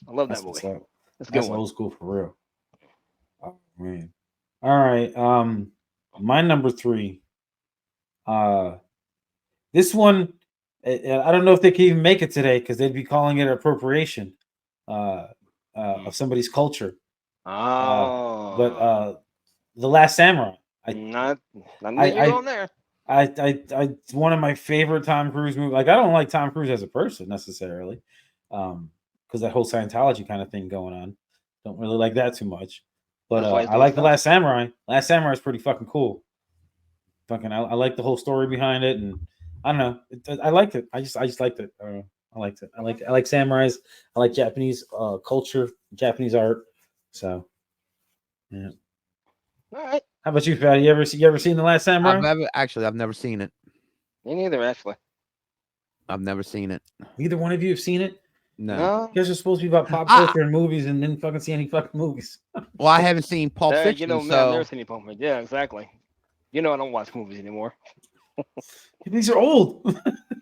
I love that's that what's movie. up. It's a That's good one. old school for real. Oh man. All right. My number 3. This one, I don't know if they can even make it today because they'd be calling it an appropriation of somebody's culture. Oh, But The Last Samurai. not I- you on there. It's one of my favorite Tom Cruise movies. Like I don't like Tom Cruise as a person necessarily, because that whole Scientology kind of thing going on. Don't really like that too much. But That's why he's I doing like The stuff. Last Samurai. Last Samurai is pretty fucking cool. I like the whole story behind it, and I don't know. I liked it. I just liked it. I liked it. I like samurais. I like Japanese culture, Japanese art. So, yeah. All right. How about you, Fatty? You ever seen The Last Samurai? I've never seen it. Me neither, actually. I've never seen it. Either one of you have seen it? No. You guys are supposed to be about pop culture and movies, and didn't fucking see any fucking movies. Well, I haven't seen Pulp Fiction, you know, man, I've never seen any Pulp Fiction. Yeah, exactly. You know, I don't watch movies anymore. These are old.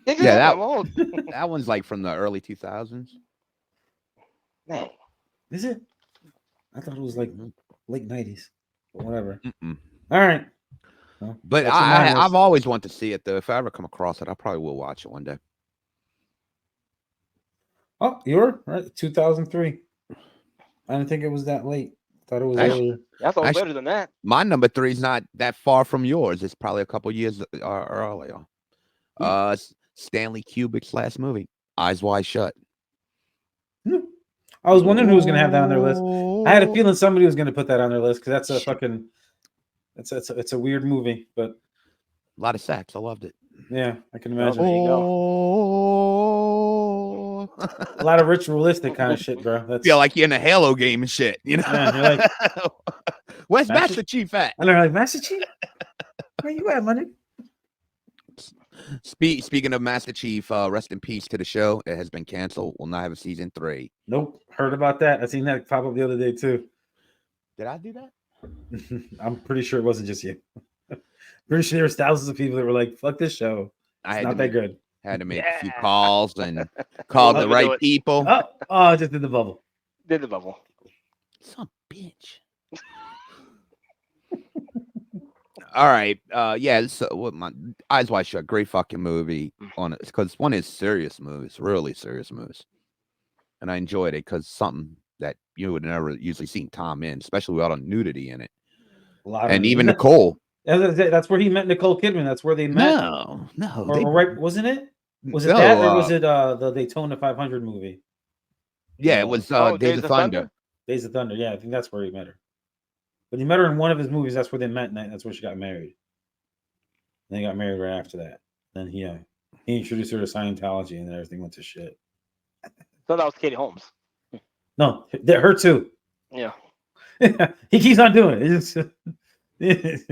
Yeah, I'm old. That one's like from the early 2000s. Man. Is it? I thought it was like late 90s. But whatever. Mm-mm. All right. Well, but I've always wanted to see it, though. If I ever come across it, I probably will watch it one day. Oh, you're right. 2003. I didn't think it was that late. Thought it was earlier. I thought it was better than that. My number 3 is not that far from yours. It's probably a couple years earlier. Stanley Kubrick's last movie, Eyes Wide Shut. I was wondering who was going to have that on their list. I had a feeling somebody was going to put that on their list because that's a fucking. It's a weird movie, but a lot of sex. I loved it. Yeah, I can imagine. There you go. A lot of ritualistic kind of shit, bro. Feel like you're in a Halo game and shit, you know? Yeah, you're like, where's Master Chief at? And they're like, Master Chief? Where you at, money? Speaking of Master Chief, rest in peace to the show. It has been canceled. We'll not have a season 3. Nope. Heard about that. I seen that pop up the other day too. Did I do that? I'm pretty sure it wasn't just you. Pretty sure there was thousands of people that were like, fuck this show. It's not that good. Had to make a few calls and called the right people. I just did the bubble. Did the bubble. Some bitch. All right. Yeah. So what my Eyes Wide Shut, great fucking movie on it because one is serious movies, really serious movies, and I enjoyed it because something that you would never usually seen Tom in, especially with all the nudity in it, and even Nicole. That's where he met Nicole Kidman. That's where they met. No. Or right? Wasn't it? Was it that, or was it the Daytona 500 movie? Yeah, it was Days of Thunder. Days of Thunder. Yeah, I think that's where he met her. But he met her in one of his movies. That's where they met, and that's where she got married. And they got married right after that. Then he introduced her to Scientology, and then everything went to shit. So that was Katie Holmes. No, her too. Yeah. He keeps on doing it.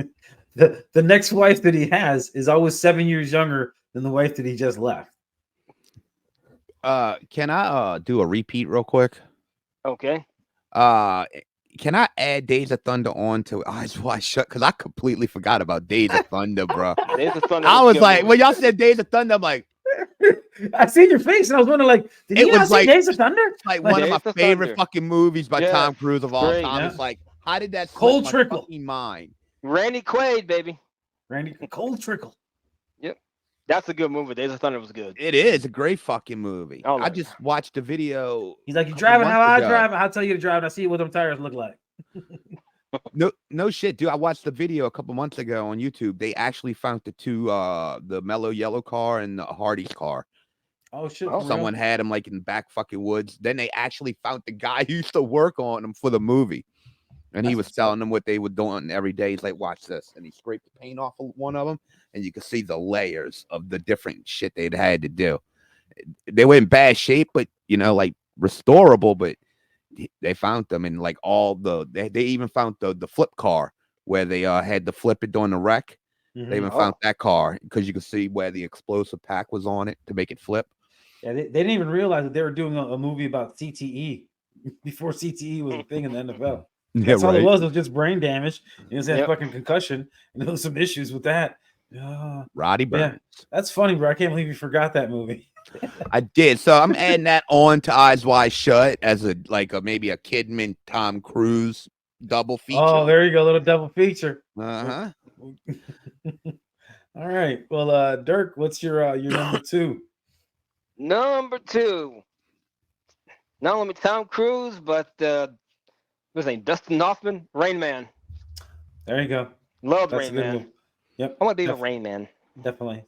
The next wife that he has is always 7 years younger than the wife that he just left. Can I do a repeat real quick? Okay. Can I add Days of Thunder on to Eyes Wide Shut? Because I completely forgot about Days of Thunder, bro. Days of Thunder I was like, when y'all said Days of Thunder, I'm like, I seen your face, and I was wondering, like, did you not see Days of Thunder? Like one of my favorite fucking movies by Tom Cruise of all time. It's like, how did that Cold Trickle fucking mind? Randy Quaid, baby. Cold Trickle. Yep. That's a good movie. Days of Thunder was good. It is a great fucking movie. I just watched the video. He's like, you driving how I drive? I'll tell you to drive, and I see what them tires look like. No shit, dude. I watched the video a couple months ago on YouTube. They actually found the two, the Mellow Yellow car and the Hardy's car. Oh shit! Someone had him like in the back fucking woods. Then they actually found the guy who used to work on them for the movie, and he was telling them what they were doing every day. He's like, "Watch this," and he scraped the paint off of one of them, and you could see the layers of the different shit they'd had to do. They were in bad shape, but like restorable. But they found them, and like they even found the flip car where they had to flip it during the wreck. Mm-hmm. They even found that car because you could see where the explosive pack was on it to make it flip. Yeah, they didn't even realize that they were doing a movie about CTE before CTE was a thing in the NFL. That's all it was. It was just brain damage. It was that fucking concussion, and there was some issues with that. Roddy Burns. Yeah, that's funny, bro. I can't believe you forgot that movie. I did. So I'm adding that on to Eyes Wide Shut as maybe a Kidman Tom Cruise double feature. Oh, there you go, a little double feature. Uh-huh. All right. Well, Dirk, what's your number 2? Number 2. Not only Tom Cruise, but what's his name? Dustin Hoffman, Rain Man. There you go. Love Rain Man. Move. Yep. I want to be a Rain Man. Definitely.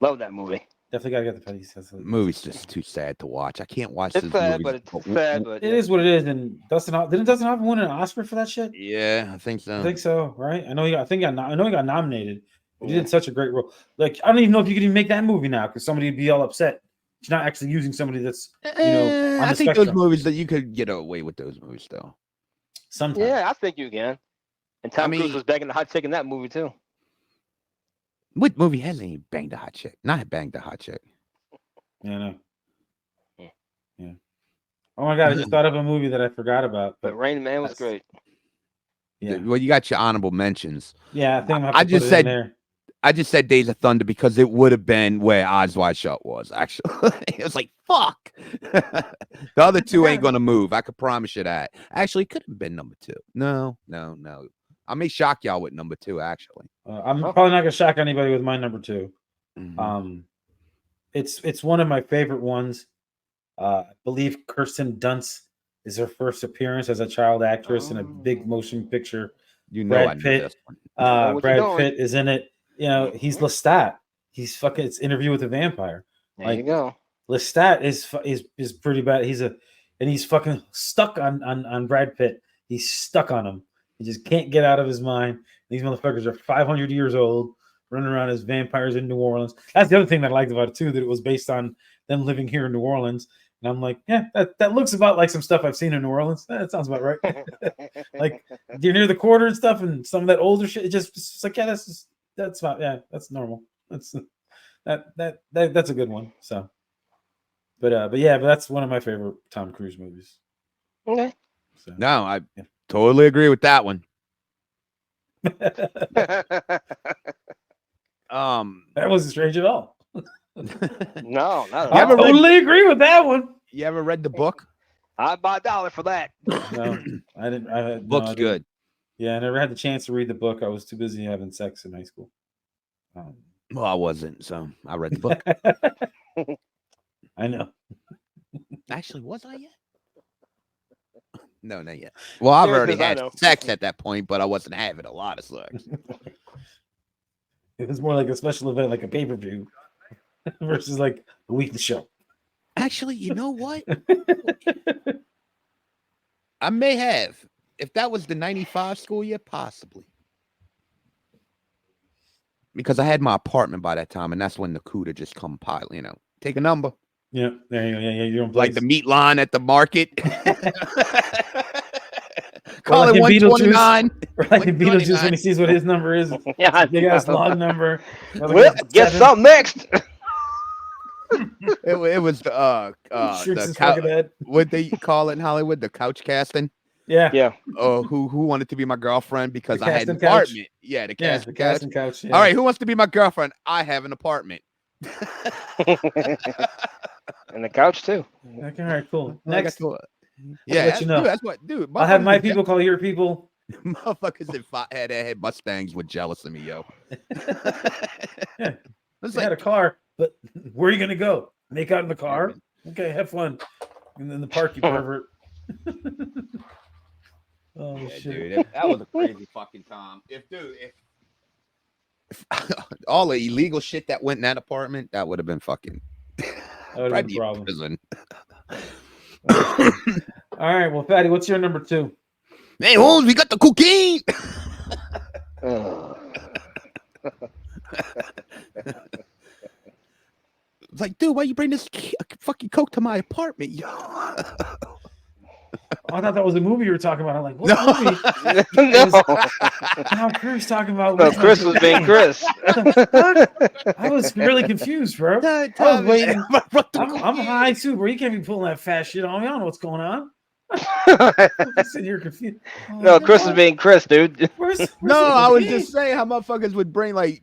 Love that movie. Definitely gotta get the pennies. The movie's just too sad to watch. I can't watch this sad, movies. It's sad, but it is what it is. And didn't Dustin Hoffman win an Oscar for that shit? Yeah, I think so. Right? I know he got nominated. He did such a great role. Like, I don't even know if you could even make that movie now because somebody would be all upset She's not actually using somebody that's on the I think spectrum. those movies that you could get away with those movies though. Sometimes. Yeah, I think you can. And Tom Cruise was banging the hot chick in that movie too. What movie hasn't he banged a hot chick? Not banged a hot chick. Yeah, no. Yeah. Oh my god, I just thought of a movie that I forgot about. But Rain Man was great. Yeah. Well, you got your honorable mentions. Yeah, I think I'm gonna have I to just put it said in there. I just said Days of Thunder because it would have been where Eyes Wide Shut was. Actually, it was like fuck. The other two ain't gonna move. I could promise you that. Actually, it could have been number 2. No. I may shock y'all with number 2. Actually, I'm probably not gonna shock anybody with my number 2. Mm-hmm. It's one of my favorite ones. I believe Kirsten Dunst is her first appearance as a child actress in a big motion picture. You know, Brad Pitt. Brad Pitt is in it. You know, he's Lestat. He's fucking. It's Interview with a Vampire. There you go. Lestat is pretty bad. He's fucking stuck on Brad Pitt. He's stuck on him. He just can't get out of his mind. These motherfuckers are 500 years old, running around as vampires in New Orleans. That's the other thing that I liked about it too, that it was based on them living here in New Orleans. And I'm like, yeah, that looks about like some stuff I've seen in New Orleans. That sounds about right. Like you're near the quarter and stuff, and some of that older shit. It's like, yeah, that's not, yeah, that's normal. That's a good one. So, but that's one of my favorite Tom Cruise movies. Okay. So, no, I totally agree with that one. That wasn't strange at all. No, not at I all. totally agree with that one. You ever read the book? I'd buy $1 for that. No, I didn't. Book's good. Yeah, I never had the chance to read the book. I was too busy having sex in high school. Well, I wasn't, so I read the book. I know. Actually, was I yet? No, not yet. Well, I've already had sex at that point, but I wasn't having a lot of sex. It was more like a special event, like a pay-per-view, versus like a weekly show. Actually, you know what? I may have. If that was the 95 school year, possibly. Because I had my apartment by that time, and that's when the CUDA just compiled, take a number. Yeah, there you go. Yeah, you're like the meat line at the market. Call it like 129. Or like in Beetlejuice when he sees what his number is. Yeah, big ass log number. Well, guess something next. It was what they call it in Hollywood, the couch casting. Yeah. Oh, who wanted to be my girlfriend because I had an couch. apartment. Yeah, the casting couch. Yeah. All right, who wants to be my girlfriend? I have an apartment. And the couch too. Okay, all right, cool. Next, yeah, let you know. Dude, that's what, dude. I'll have my people call your people. Motherfuckers that had Mustangs were jealous of me, yo. Yeah, it's had a car, but where are you gonna go? Make out in the car? Okay, have fun. And then the park, you pervert. Oh yeah, shit, dude, that was a crazy fucking time. If all the illegal shit that went in that apartment, that would have been fucking. That would have been a problem. Prison. All right, well, Fatty, what's your number 2? Hey, Holmes, we got the cocaine. It's like, dude, why you bring this fucking coke to my apartment, yo? I thought that was a movie you were talking about. I'm like, what movie? No. Tom Cruise talking about. No, Chris was being Chris. I was really confused, bro. I was waiting. I'm high too, bro. You can't be pulling that fast shit on me. I don't know what's going on. I'm sitting here confused. No, Chris was being Chris, dude. I was just saying how motherfuckers would bring like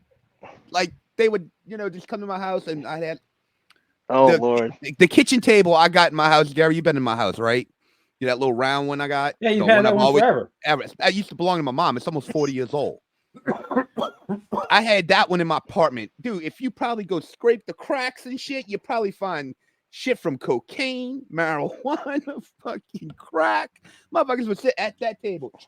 they would, just come to my house and I had. Oh Lord. The kitchen table I got in my house, Gary. You've been in my house, right? That little round one I got. Yeah, you've had that one forever. I used to belong to my mom. It's almost 40 years old. I had that one in my apartment. Dude, if you probably go scrape the cracks and shit, you probably find shit from cocaine, marijuana, fucking crack. Motherfuckers would sit at that table.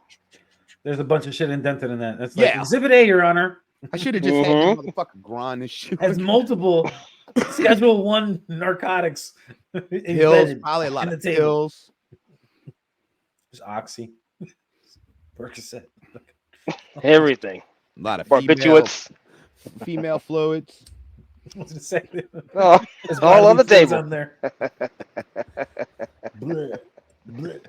There's a bunch of shit indented in that. That's like Exhibit A, Your Honor. I should have just had the motherfucking grind and shit. Has multiple Schedule 1 narcotics. Pills, probably a lot of pills. There's Oxy, Percocet, everything. A lot of barbiturates, female fluids. What's it say? Oh, His all on the bodily fluids table. on there. Bleh, bleh.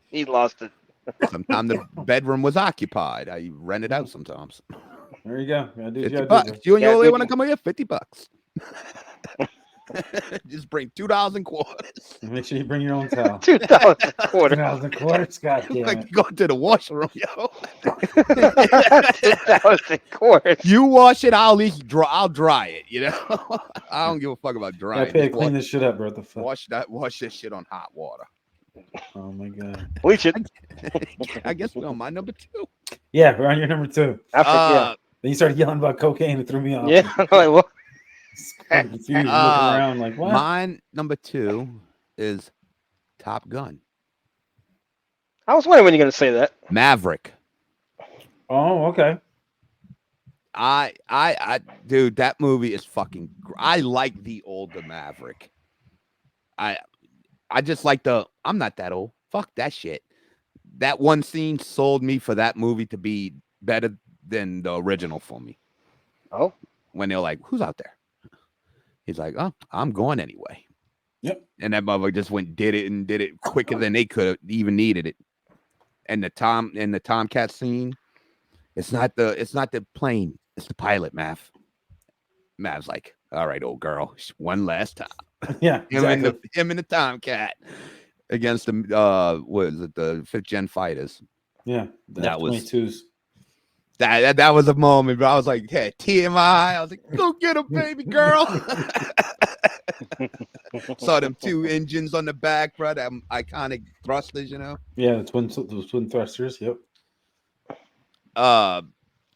He lost it. Sometimes the bedroom was occupied. I rent it out sometimes. There you go. Yeah, dude, $50. You and Yeah, your good. want to come here? $50. Just bring $2 in quarters. Make sure you bring your own towel. $2 a quarter. 2,000 quarters. God damn Like it. go to the washroom, yo. $2 a quarter. You wash it, I'll at least I'll dry it. You know, I don't give a fuck about I drying. pay to Just clean this shit up, bro. What the fuck? wash this shit on hot water. Oh my god. Bleach it. I guess we're on my number 2. Yeah, we're on your number 2. Yeah. Then you started yelling about cocaine and threw me off. Yeah. I'm like, what? I'm confused. Looking around like what? Mine number 2 is Top Gun. I was wondering when you're gonna say that. Maverick. Oh, okay. Dude, that movie is fucking. I like the older Maverick. I just like I'm not that old. Fuck that shit. That one scene sold me for that movie to be better than the original for me. Oh. When they're like, "Who's out there?" He's like, "Oh, I'm going anyway." Yep. And that motherfucker just did it quicker than they could have even needed it. And the Tomcat scene, it's not the plane, it's the pilot, Mav. Mav's like, "All right, old girl, one last time." Yeah, exactly. him and the Tomcat against the what is it, the 5th gen fighters. Yeah, that was F-22s. That was a moment, but I was like, hey, TMI. I was like, go get him, baby girl. Saw them 2 engines on the back, bro. Them iconic thrusters, you know. Yeah, the twin thrusters. Yep.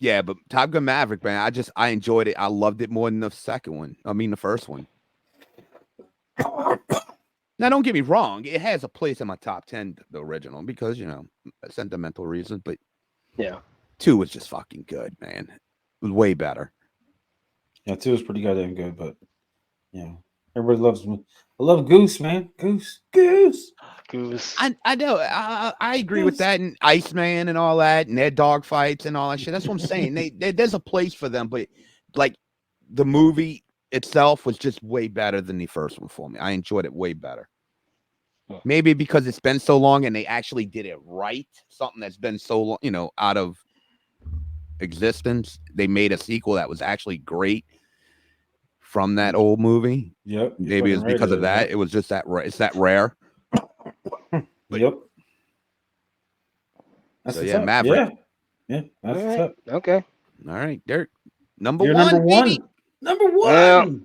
Yeah, but Top Gun Maverick, man, I enjoyed it. I loved it more than the second one. I mean, the first one. Now, don't get me wrong. It has a place in my top 10, the original, because, you know, sentimental reasons. But yeah, 2 was just fucking good, man. It was way better. Yeah, 2 was pretty goddamn good, but yeah, everybody loves me. I love Goose, man. Goose. I know. I agree with that, and Iceman and all that, and their dog fights and all that shit. That's what I'm saying. There's a place for them, but like the movie itself was just way better than the first one for me. I enjoyed it way better. Maybe because it's been so long and they actually did it right. Something that's been so long, you know, out of existence. They made a sequel that was actually great from that old movie. Yep. Maybe it's because of that. It was just that it's that rare. Yep. That's so, Maverick. Yeah. That's what's up. Okay. All right, Dirk. Number You're one. Number one. Baby. Number one. Well,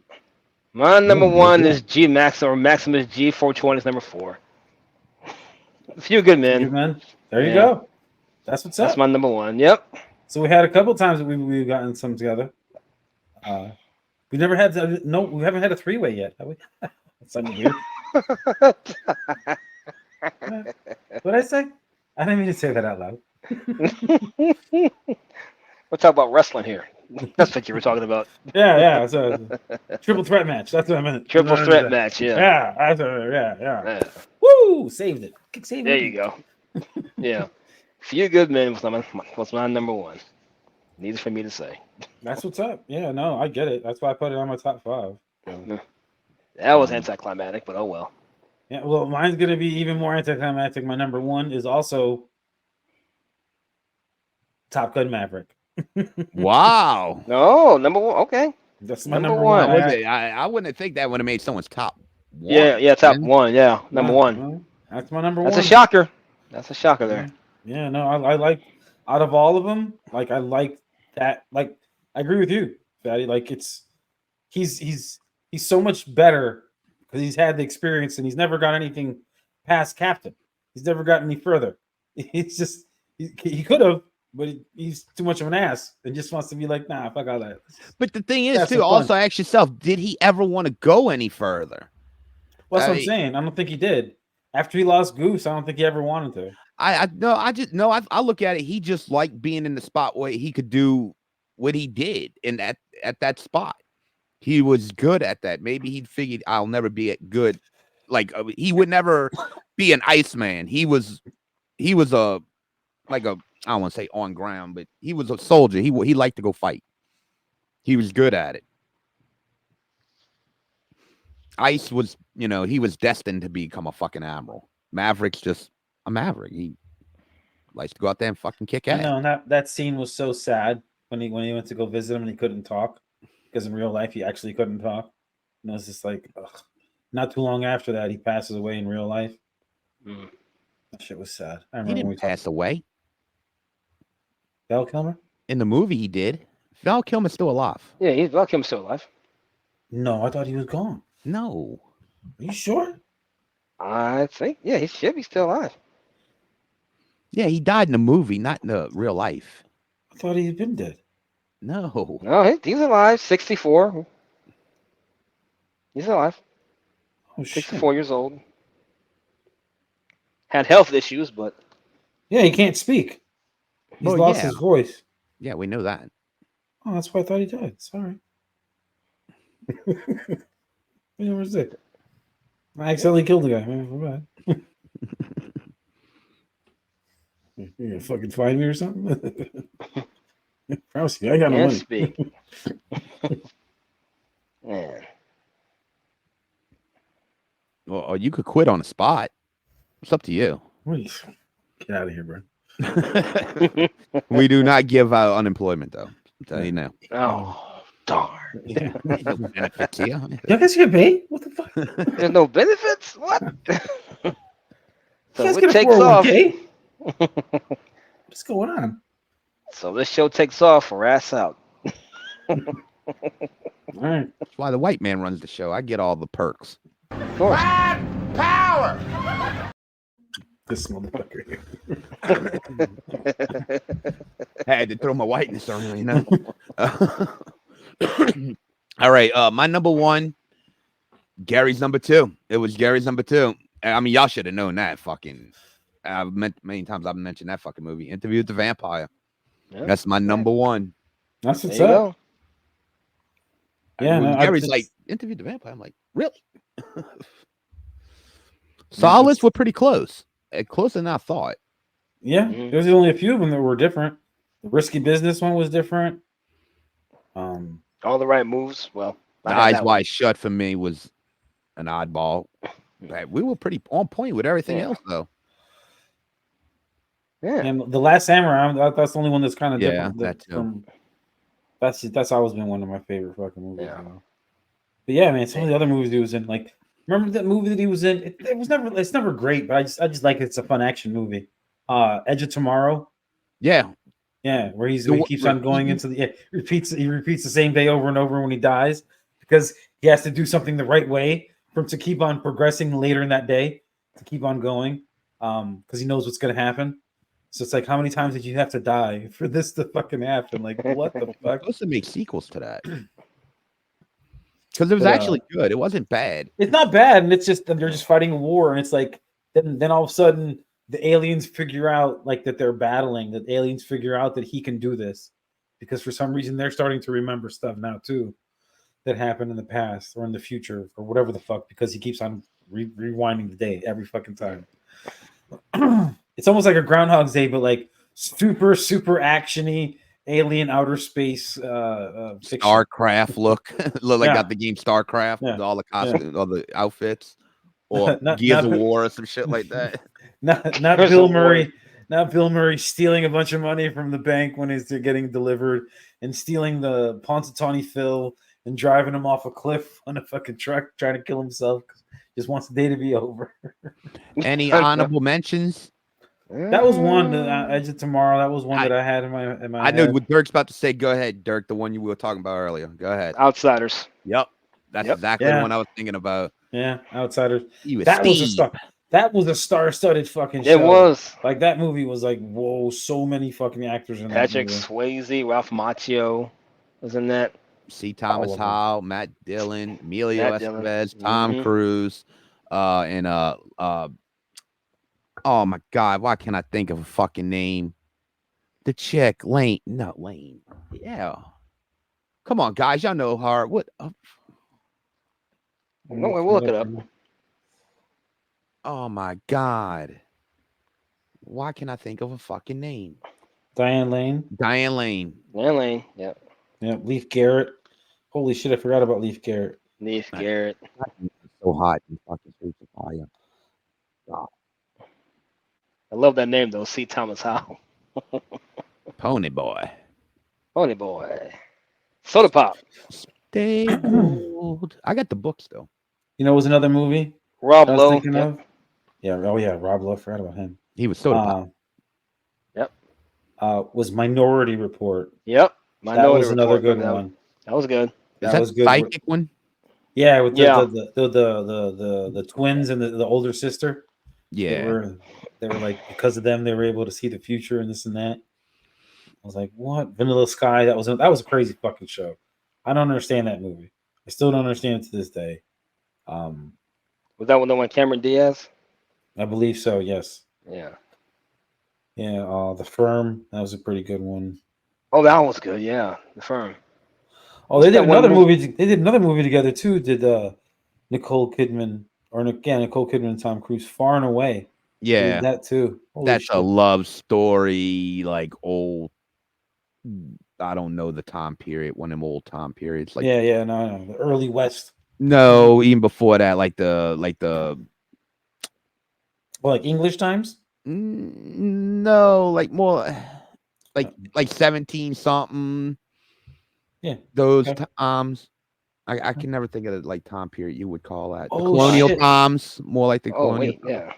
my number one is G Max or Maximus G. 420 is number 4. A few good men. There you go. That's what's up. That's my number 1. Yep. So we had a couple times that we've gotten some together. We never had we haven't had a 3-way yet, have we? That's something weird. What did I say? I didn't mean to say that out loud. We'll talk about wrestling here. That's what you were talking about. Yeah. It's a triple threat match. That's what I meant. Triple threat match. Yeah. Yeah. Woo! Saved it. There you go. Yeah. Few good men was my number 1. Needed for me to say. That's what's up. Yeah, no, I get it. That's why I put it on my top 5. So. That was anticlimactic, but oh well. Yeah, well, mine's gonna be even more anticlimactic. My number 1 is also Top Gun Maverick. Wow. No, number 1. Okay. That's my number 1. I wouldn't think that would have made someone's top 1. Yeah, top 1. Yeah, number 1. That's my number 1. That's a shocker. That's a shocker there. Yeah, no, I like out of all of them, like I like that. Like I agree with you, Fatty. Like he's so much better because he's had the experience and he's never got anything past Captain. He's never gotten any further. He's just he could have, but he's too much of an ass and just wants to be like, nah, fuck all that. But the thing is, too, also ask yourself, did he ever want to go any further? Well, that's what I'm saying. I don't think he did. After he lost Goose, I don't think he ever wanted to. I look at it. He just liked being in the spot where he could do what he did at that spot. He was good at that. Maybe he figured I'll never be good. Like he would never be an Iceman. He was he was a I don't want to say on ground, but he was a soldier. He liked to go fight. He was good at it. Ice was, he was destined to become a fucking admiral. Maverick's just a maverick. He likes to go out there and fucking kick ass. I know, and that scene was so sad when he went to go visit him and he couldn't talk because in real life he actually couldn't talk. And it was just like, ugh. Not too long after that, he passes away in real life. That shit was sad. I remember He didn't pass away. Val Kilmer? In the movie, he did. Val Kilmer's still alive. Yeah, Val Kilmer's still alive. No, I thought he was gone. No. Are you sure? I think, yeah, he should be still alive. Yeah, he died in the movie, not in the real life. I thought he had been dead. No. No, he's alive. 64. He's alive. Oh, 64 years old. Had health issues, but yeah, he can't speak. He's lost his voice. Yeah, we know that. Oh, that's why I thought he died. Sorry. Where's it? I accidentally killed the guy. Man, bad. You gonna fucking find me or something? Prousey, I got no money. Speak. Man. Well, you could quit on the spot. It's up to you. Get out of here, bro. We do not give out unemployment, though. I'm telling you now. Oh, darn. Yeah, no benefits here. You guys get paid? What the fuck? There's no benefits? What? So You guys it get a takes off. 401k? What's going on? So this show takes off, we're ass out. All right. That's why the white man runs the show. I get all the perks. Of course. Power! This motherfucker. I had to throw my whiteness on there, you know. All right, my number one, Gary's number two. It was Gary's number two. I mean, y'all should have known that. Fucking, I've many times I've mentioned that fucking movie, Interview with the Vampire. Yeah. That's my number one. That's what's There you up. go. Yeah, When no, Gary's like, Interview with the Vampire. I'm like, really? Solids were pretty close. Closer than I thought. Yeah, Mhm. there's only a few of them that were different. The Risky Business one was different. All the right moves. Well, The I had Eyes that Wide Shut for me was an oddball. But we were pretty on point with everything Yeah. else, though. one. Yeah. And The Last Samurai, that's the only one that's kind of Yeah, different. that too. That's always been one of my favorite fucking movies. Yeah. You know? But yeah, man, some of the other movies he was in, like, remember that movie that he was in? It's never great, but I just like it's a fun action movie. Edge of Tomorrow. Yeah. Yeah, where he The keeps on going into the he repeats the same day over and over when he dies because he has to do something the right way for him to keep on progressing later in that day to keep on going because he knows what's gonna happen. So it's like, how many times did you have to die for this to fucking happen? Like, what the fuck? Supposed to make sequels to that because it was But, actually good. It wasn't bad. It's not bad, and it's just they're just fighting a war, and it's like then all of a sudden the aliens figure out like that they're battling. That aliens figure out that he can do this because for some reason they're starting to remember stuff now too that happened in the past or in the future or whatever the fuck because he keeps on rewinding the day every fucking time. It's almost like a Groundhog's Day, but like super actiony alien outer space fiction. StarCraft look like Yeah. got the game StarCraft with all the costumes, all the outfits, or Gears of War or some shit like that. Not There's Bill a Murray. Not Bill Murray stealing a bunch of money from the bank when they're getting delivered and stealing the Ponzatani Phil and driving him off a cliff on a fucking truck trying to kill himself. Just wants the day to be over. Any honorable mentions? That was one. Edge of Tomorrow. That was one that I had in my I know head. what Dirk's about to say. Go ahead, Dirk. The one you were talking about earlier. Go ahead. Outsiders. Yep. That's Yep. exactly the one I was thinking about. Yeah, Outsiders. He was That was a Steve. star. That was a star-studded fucking show. It was. Like that movie was like, whoa, so many fucking actors in Patrick that movie. Swayze, Ralph Macchio was in that. C. Thomas All of them. Howell, Matt Dillon, Emilio Matt Dillon. Estevez, Tom Mhm. Cruise, and oh my God, why can't I think of a fucking name? The chick, Lane. No, Lane. Yeah. Come on, guys. Y'all know her. What? No, we'll look it up. Oh my God. Why can't I think of a fucking name? Diane Lane. Diane Lane. Diane Lane. Yep. Yeah, Leif Garrett. Holy shit, I forgot about Leif Garrett. Leif Garrett. So hot in fucking Streets of Fire. God. I love that name though. C. Thomas Howell. Pony Boy. Pony Boy. Soda Pop. Stay gold. I got the book still. You know, it was another movie Rob I was Lowe. thinking Yep. of. Yeah. Oh yeah, Rob Lowe. I forgot about him. He was Soda Pop. Yep. Was Minority Report. Yep. That was another good one. That was good. Is that was the good. psychic one? Yeah, with Yeah. the twins and the older sister. Yeah. They were like, because of them, they were able to see the future and this and that. I was like, what? Vanilla Sky. That was a crazy fucking show. I don't understand that movie. I still don't understand it to this day. Was that one the one Cameron Diaz? I believe so. Yes. Yeah. Yeah. The Firm. That was a pretty good one. Oh, that one was good. Yeah, The Firm. Oh, they did that one another movie. They did another movie together too. Did Nicole Kidman Nicole Kidman and Tom Cruise, Far and Away. They Yeah. did that too. Holy That's shit. a love story, like old. I don't know the time period. One of them old time periods. Like no, the early West. no, even before that, like the Well, like English times. no, like more like 17 something. Yeah, those okay. times. I can never think of the like time period you would call that. The Oh, colonial shit. times, more like the Oh colonial. wait, yeah.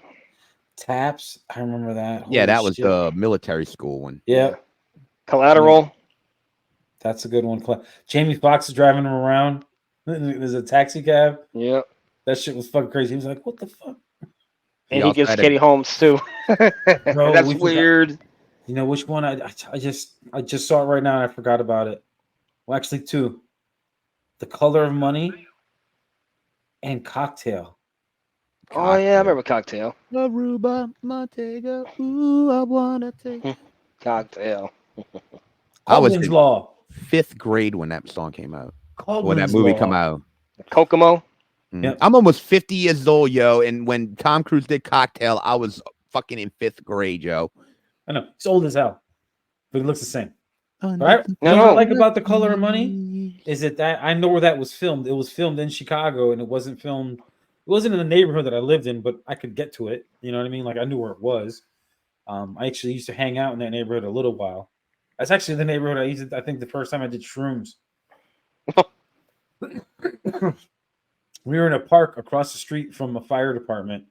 Taps. I remember that. Yeah, Holy that was shit. the military school one. Yeah, Collateral. that's a good one. Jamie Foxx is driving him around. There's a taxi cab. Yep. That shit was fucking crazy. He was like, "What the fuck?" And he also gives had Katie Holmes too. Bro, That's we forgot- weird. You know which one? I just saw it right now and I forgot about it. Well, actually, two. The Color of Money and Cocktail. Oh yeah, I remember Cocktail. Aruba, Montego. Ooh, I wanna take. Cocktail. I was Coleman's in Law. 5th grade when that song came out. When that Coleman's movie Law. come out. Kokomo. Yep. I'm almost 50 years old, yo. And when Tom Cruise did Cocktail, I was fucking in 5th grade, yo. I know he's old as hell, but he looks the same. But what I No. like about The Color of Money is that I know where that was filmed. It was filmed in Chicago, and it wasn't filmed. It wasn't in the neighborhood that I lived in, but I could get to it. You know what I mean? Like I knew where it was. I actually used to hang out in that neighborhood a little while. That's actually the neighborhood I used to, I think the first time I did shrooms. We were in a park across the street from a fire department,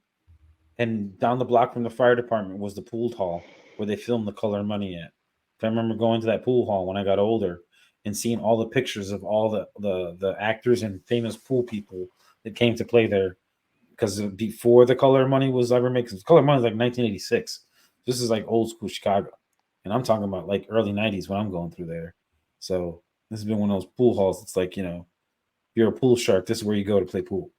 and down the block from the fire department was the pool hall where they filmed The Color of Money at. I remember going to that pool hall when I got older and seeing all the pictures of all the actors and famous pool people that came to play there. Because before The Color of Money was ever made, because Color of Money was like 1986. This is like old school Chicago. And I'm talking about like early 90s when I'm going through there. So this has been one of those pool halls. It's like, you know, if you're a pool shark, this is where you go to play pool.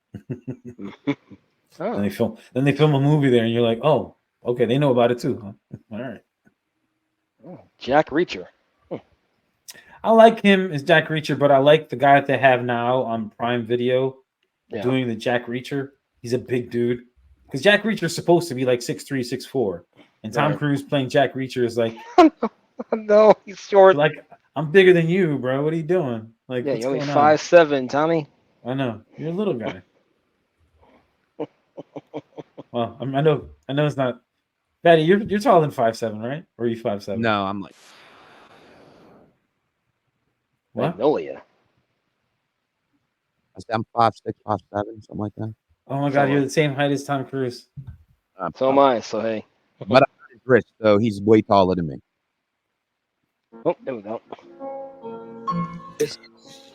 Oh. And they film a movie there, and you're like, oh, okay, they know about it too, huh? All right. Oh, Jack Reacher. I like him as Jack Reacher, but I like the guy that they have now on Prime Video doing the Jack Reacher. He's a big dude. Because Jack Reacher is supposed to be like 6'3", 6'4". And Tom Cruise playing Jack Reacher is like, no, he's short. Like, I'm bigger than you, bro. What are you doing? Like, Yeah, what's you're only going on? 5'7", Tommy. I know. You're a little guy. Well, I know it's not. Fatty, you're taller than 5'7", right? Or are you 5'7"? No, I'm like. What? Magnolia. I'm 5'6", 5'7", something like that. Oh my God, you're the same height as Tom Cruise. So am I. So hey. But I'm rich, so he's way taller than me. Oh, there we go.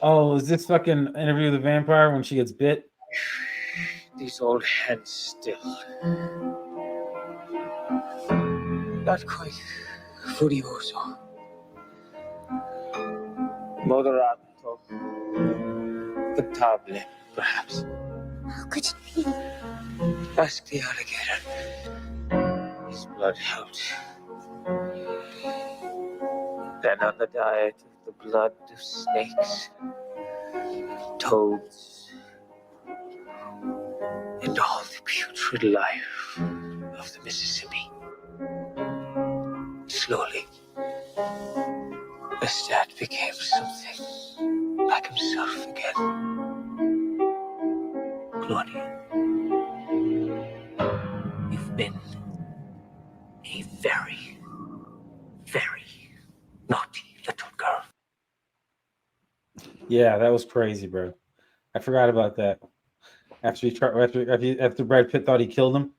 Oh, is this fucking Interview with the Vampire when she gets bit? These old hands still. Not quite furioso. Moderato. Potable, perhaps. How could it be? Ask the alligator. His blood helped. Then on the diet of the blood of snakes, toads, and all the putrid life of the Mississippi. slowly, as Dad became something like himself again. Claudia, you've been a very, very naughty little girl. Yeah, that was crazy, bro. I forgot about that. After Brad Pitt thought he killed him,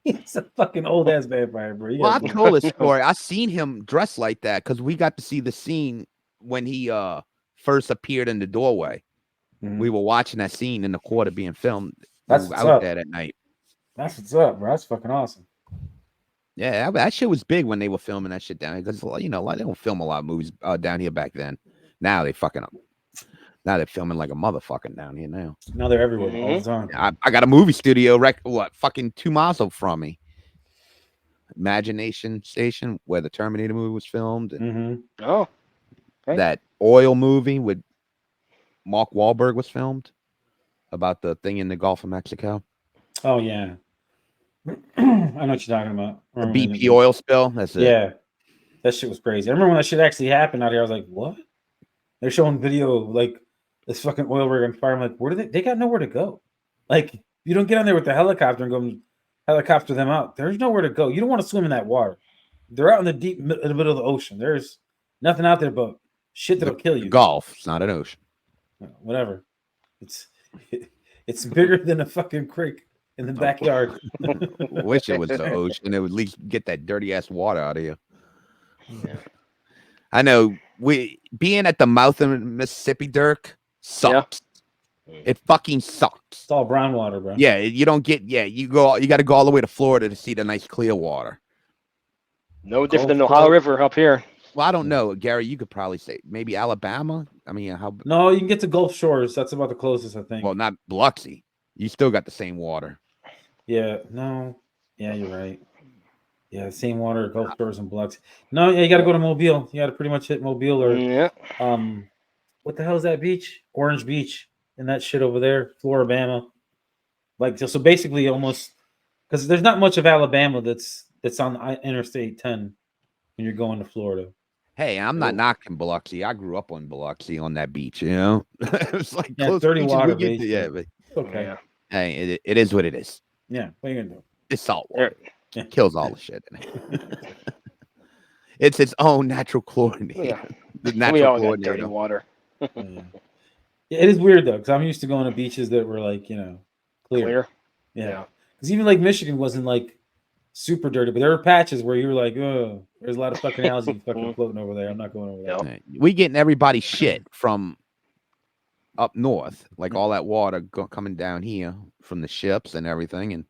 he's a fucking old ass vampire, bro. Well, I've told this story. I seen him dressed like that because we got to see the scene when he first appeared in the doorway. Mhm. We were watching that scene in the quarter being filmed. That's We were what's out up. there at night. That's what's up, bro. That's fucking awesome. Yeah, that shit was big when they were filming that shit down here because they don't film a lot of movies down here back then. Now they fucking up. Now they're filming like a motherfucking down here now. Now they're everywhere all the time. I got a movie studio fucking 2 miles up from me. Imagination Station, where the Terminator movie was filmed. And Oh, okay. that oil movie with Mark Wahlberg was filmed about the thing in the Gulf of Mexico. Oh yeah, I know what you're talking about. The BP oil spill. That's it. Yeah, that shit was crazy. I remember when that shit actually happened out here. I was like, what? They're showing video of, like, this fucking oil rig on fire. I'm like, where do they got nowhere to go. Like, you don't get on there with the helicopter and go helicopter them out. There's nowhere to go. You don't want to swim in that water. They're out in the middle of the ocean. There's nothing out there but shit that'll kill you. The Gulf. It's not an ocean. Whatever. It's bigger than a fucking creek in the backyard. Wish it was the ocean. It would at least get that dirty ass water out of you. Yeah. I know we being at the mouth of Mississippi, Dirk, sucks. Yeah. It fucking sucks. It's all brown water, bro. Yeah, you don't get. Yeah, you got to go all the way to Florida to see the nice clear water. No different than the Ohio River up here. Well, I don't know, Gary. You could probably say maybe Alabama. I mean, how? No, you can get to Gulf Shores. That's about the closest, I think. Well, not Biloxi. You still got the same water. Yeah, no. Yeah, you're right. Yeah, same water, Gulf Shores and Biloxi. No, yeah, you got to go to Mobile. You got to pretty much hit Mobile or what the hell is that beach? Orange Beach and that shit over there, Floribama. Like, so basically, almost because there's not much of Alabama that's on Interstate 10 when you're going to Florida. Hey, I'm not knocking Biloxi. I grew up on Biloxi on that beach. You know, it's like Yeah, dirty water, beach. Yeah, but okay. Yeah. hey, it is what it is. Yeah, what are you gonna do? It's salt water. Yeah. Kills all the shit in it. It's its own natural chlorinator. Yeah. The We natural all got dirty chlorinator. water. Yeah, it is weird though, because I'm used to going to beaches that were like, clear. Yeah. Because even like Michigan wasn't like super dirty, but there were patches where you were like, oh, there's a lot of fucking algae fucking floating over there. I'm not going over there. Right. We getting everybody shit from up north, like all that water coming down here from the ships and everything, and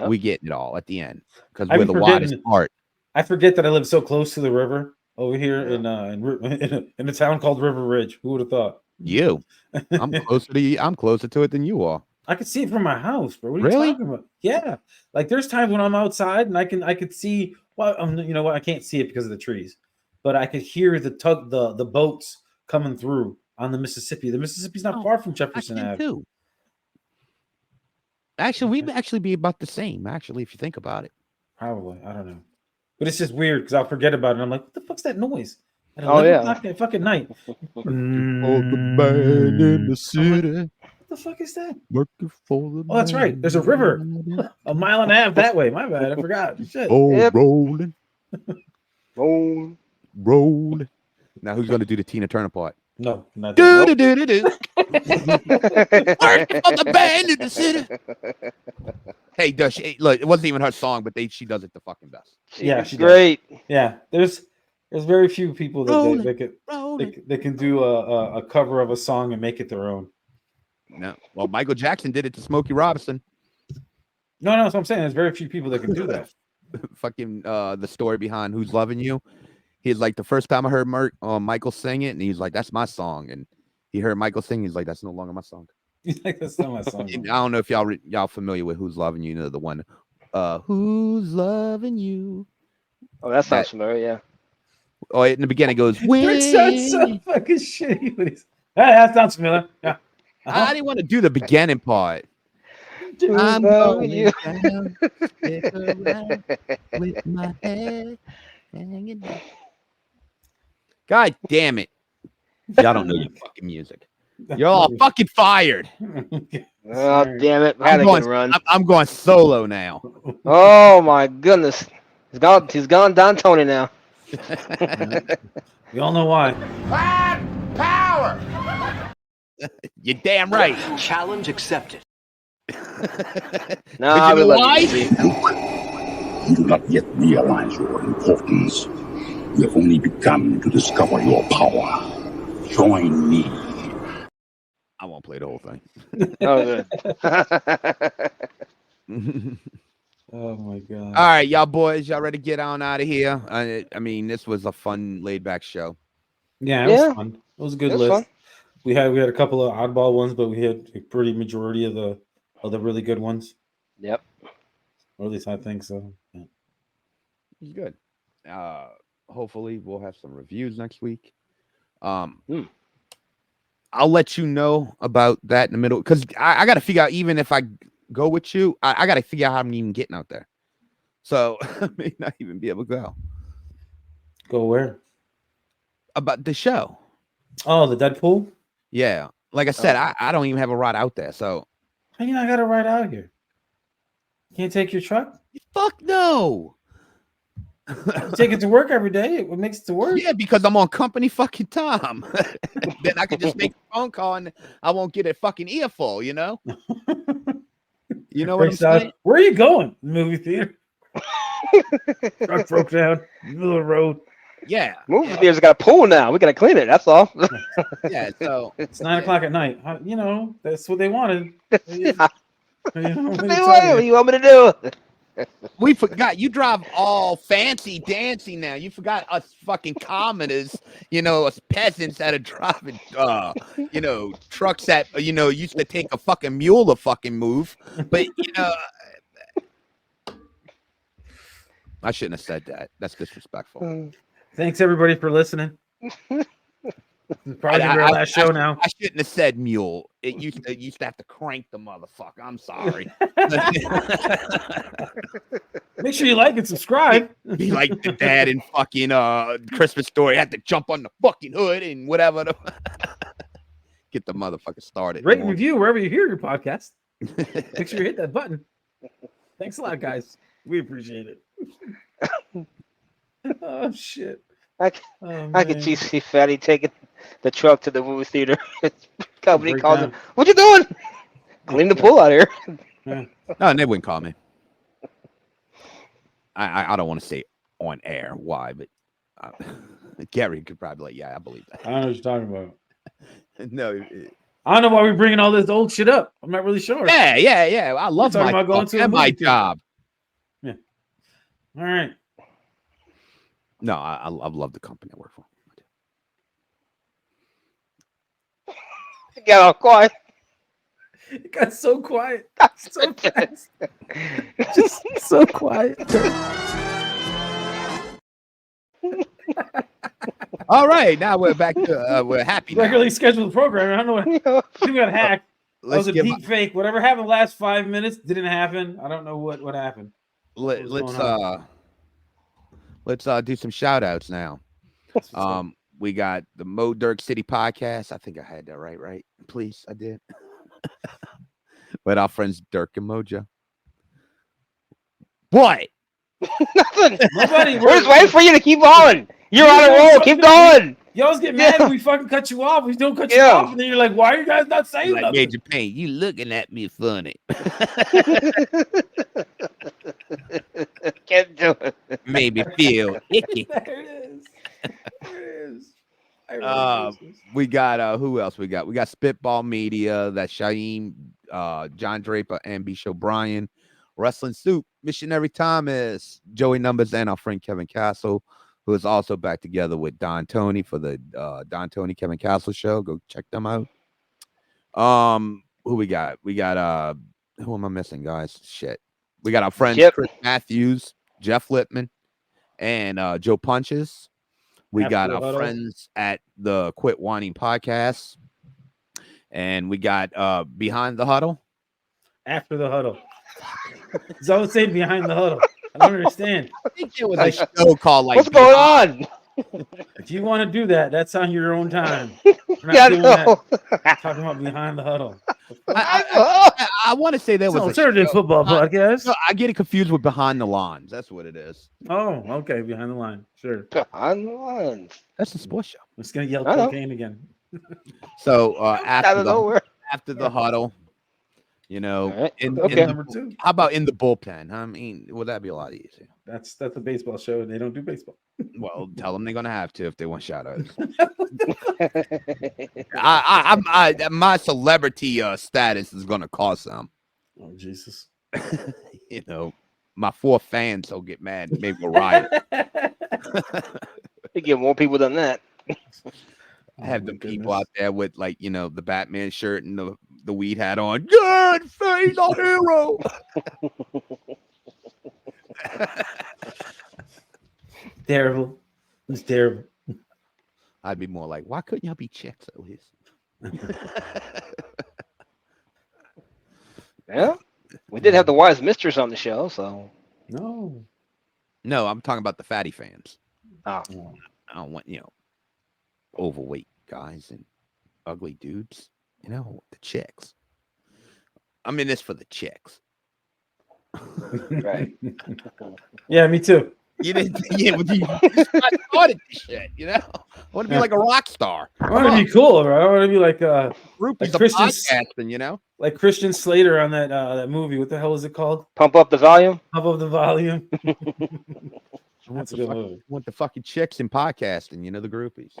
we getting it all at the end because we're the widest part. I forget that I live so close to the river over here in a town called River Ridge. Who would have thought? You, I'm closer to it than you are. I could see it from my house, bro. What are you talking about? Yeah, like there's times when I'm outside and I could see. Well, you know what? I can't see it because of the trees, but I could hear the boats coming through on the Mississippi. The Mississippi's not far from Jefferson Ave. Too. Actually, we'd actually be about the same. Actually, if you think about it, probably. I don't know, but it's just weird because I'll forget about it. And I'm like, what the fuck's that noise? At Oh, 11 yeah. o'clock that fucking night. all the band in the city. What the fuck is that? Working for the Oh, that's right. There's a river a mile and a half that way. My bad. I forgot. Shit. Oh, Yep. rolling. Boom. Now, who's going to do the Tina Turner part? No, not Do that. do do do do. Working for the band in the city. Hey, does she? Look, it wasn't even her song, but she does it the fucking best. Yeah, She's she great. Yeah, there's very few people that can do a cover of a song and make it their own. No, well, Michael Jackson did it to Smokey Robinson. No, that's what I'm saying. There's very few people that can do that. Fucking the story behind Who's Loving You. He's like, the first time I heard Michael sing it, and he's like, that's my song. And he heard Michael sing, he's like, that's no longer my song. He's like, that's not my song. I don't know if y'all familiar with Who's Loving You. You know, the one, Who's Loving You. Oh, that sounds familiar. Yeah. Oh, in the beginning it goes, It sounds so fucking shitty. Hey, that sounds familiar. Yeah. I didn't want to do the beginning part. I'm loving going you. down, stick around with my head God damn it. Y'all don't know your fucking music. You're all fucking fired. Oh, damn it. Run. I'm going solo now. Oh, my goodness. He's gone Don Tony now. We all know why. Power! You're damn right. Challenge accepted. No, you know why? You do not yet realize your importance. You have only begun to discover your power. Join me. I won't play the whole thing. Oh, All Oh my god. right, y'all boys, y'all ready to get on out of here? I mean, this was a fun, laid back show. Yeah, it was fun. It was a good list. fun. We had a couple of oddball ones, but we had a pretty majority of the really good ones. Yep. Or at least I think so. Yeah. It's good. Hopefully we'll have some reviews next week. I'll let you know about that in the middle, because I got to figure out, even if I go with you, I got to figure out how I'm even getting out there. So I may not even be able to go. Go where? About the show. Oh, the Deadpool? Yeah. Like I said, I don't even have a ride out there. So how you not got a ride out here? Can't take your truck? Fuck no. You take it to work every day. What makes it to work? Yeah, because I'm on company fucking time. Then I can just make a phone call and I won't get a fucking earful, you know? You know what I'm saying? Where are you going? Movie theater. Truck broke down, middle of the road. Yeah. Movie theater's got a pool now. We got to clean it. That's all. Yeah, so it's 9 o'clock at night. You know, that's what they wanted. What do you want me to do? We forgot you drive all fancy dancy now. You forgot us fucking commoners, you know, us peasants that are driving you know, trucks that, you know, used to take a fucking mule to fucking move. But you know, I shouldn't have said that. That's disrespectful. Thanks everybody for listening. Probably our last show now. I shouldn't have said mule. It used to have to crank the motherfucker. I'm sorry. Make sure you like and subscribe. Be like the dad in fucking Christmas Story. Had to jump on the fucking hood and whatever. Get the motherfucker started. Rate and review wherever you hear your podcast. Make sure you hit that button. Thanks a lot, guys. We appreciate it. Oh shit. I can see Fatty taking the truck to the movie theater. Company calls him. What you doing? Clean the pool out here. No, they wouldn't call me. I don't want to say on air why, but Gary could probably be like, yeah, I believe that. I don't know what you're talking about. No, I don't know why we're bringing all this old shit up. I'm not really sure. Yeah. I love my job. Yeah. All right. No, I love the company I work for. It got all quiet. It got so quiet. So fast. Just so quiet. All right, now we're back to we're happy. Regularly scheduled program. I don't know what we got hacked. That was a deep fake. Whatever happened last 5 minutes didn't happen. I don't know what happened. Let's do some shout outs now. We got the Mo Dirk City podcast. I think I had that right? Please, I did. With our friends Dirk and Mojo. What? Nothing. Nobody. We're just waiting for you to keep on. You're on a roll. Keep going. You always get mad when we fucking cut you off. We don't cut you off, and then you're like, "Why are you guys not saying like, nothing?" Major Pain, you looking at me funny. Can't do it. Made me feel icky. There it is. We got who else we got? We got Spitball Media, that's Shaim, John Draper, and Bish O'Brien. Wrestling Soup, Missionary Thomas, Joey Numbers, and our friend Kevin Castle, who is also back together with Don Tony for the Don Tony Kevin Castle show. Go check them out. Who we got? We got who am I missing, guys? Shit. We got our friends Chris Matthews, Jeff Lippman, and Joe Punches. We got our friends at the Quit Whining podcast. And we got Behind the Huddle. After the Huddle. So I would say Behind the Huddle. don't understand. I think there was a show called like What's going on? If you want to do that, that's on your own time. We're not Yeah, doing no. that. Talking about behind the huddle. I want to say there It's an was a alternative show. football podcast. No, I get it confused with Behind the Lines. That's what it is. Oh, okay, behind the line. Sure. Behind the lines. That's a sports show. I'm just gonna yell I know. cocaine again. So Out of nowhere. after the huddle, you know, All right. in Okay. Number 2. how about in the bullpen? I mean, would that be a lot easier? That's a baseball show, and they don't do baseball. Well, tell them they're gonna have to if they want shout outs. My celebrity status is gonna cost them. Oh Jesus! You know, my 4 fans will get mad. Maybe we'll riot. You get more people than that. I have Oh, the my people goodness. out there with like, you know, the Batman shirt and the weed hat on. Good, he's a hero. Terrible. It's terrible. I'd be more like, why couldn't y'all be chicks at least? Yeah. We did have the wise mistress on the show, so. No. No, I'm talking about the fatty fans. Oh. I don't want, you know, overweight guys and ugly dudes. You know, the chicks. I'm in this for the chicks. Right. Yeah, me too. You didn't. Yeah, I started this shit. You know, I want to be like a rock star. I want to be cool, bro. I want to be like Groupies of Christian- podcasting. You know, like Christian Slater on that movie. What the hell is it called? Pump up the volume. Up of the volume. I want That's a the good fucking, movie. want the fucking chicks in podcasting. You know, the groupies.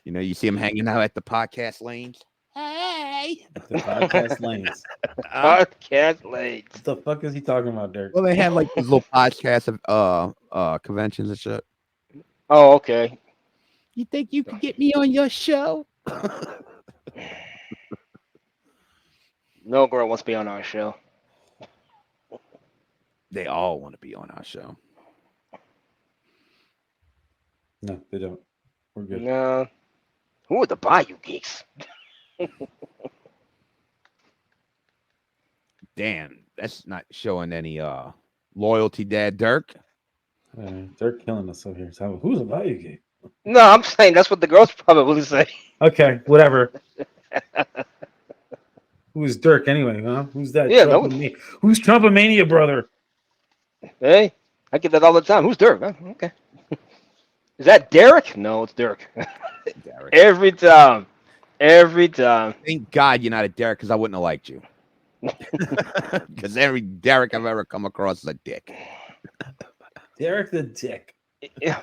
You know, you see them hanging out at the podcast lanes. Hey, The podcast lanes. Podcast late. What the fuck is he talking about, Derek? Well, they had like these little podcasts of conventions and shit. Oh, okay. You think you could get me on your show? No girl wants to be on our show. They all want to be on our show. No, they don't. We're good. No. Who are the Bayou Geeks? Damn, that's not showing any loyalty, Dad Dirk. They're killing us over here. So who's a value game? No, I'm saying that's what the girls probably say. Okay, whatever. Who's Dirk anyway? Huh? Who's that? Yeah, Who's Trumpomania brother? Hey, I get that all the time. Who's Dirk? Huh? Okay. Is that Derek? No, it's Dirk. Derek. Every time. Every time. Thank God you're not a Derek, because I wouldn't have liked you. Because every Derek I've ever come across is a dick. Derek the Dick. Yeah.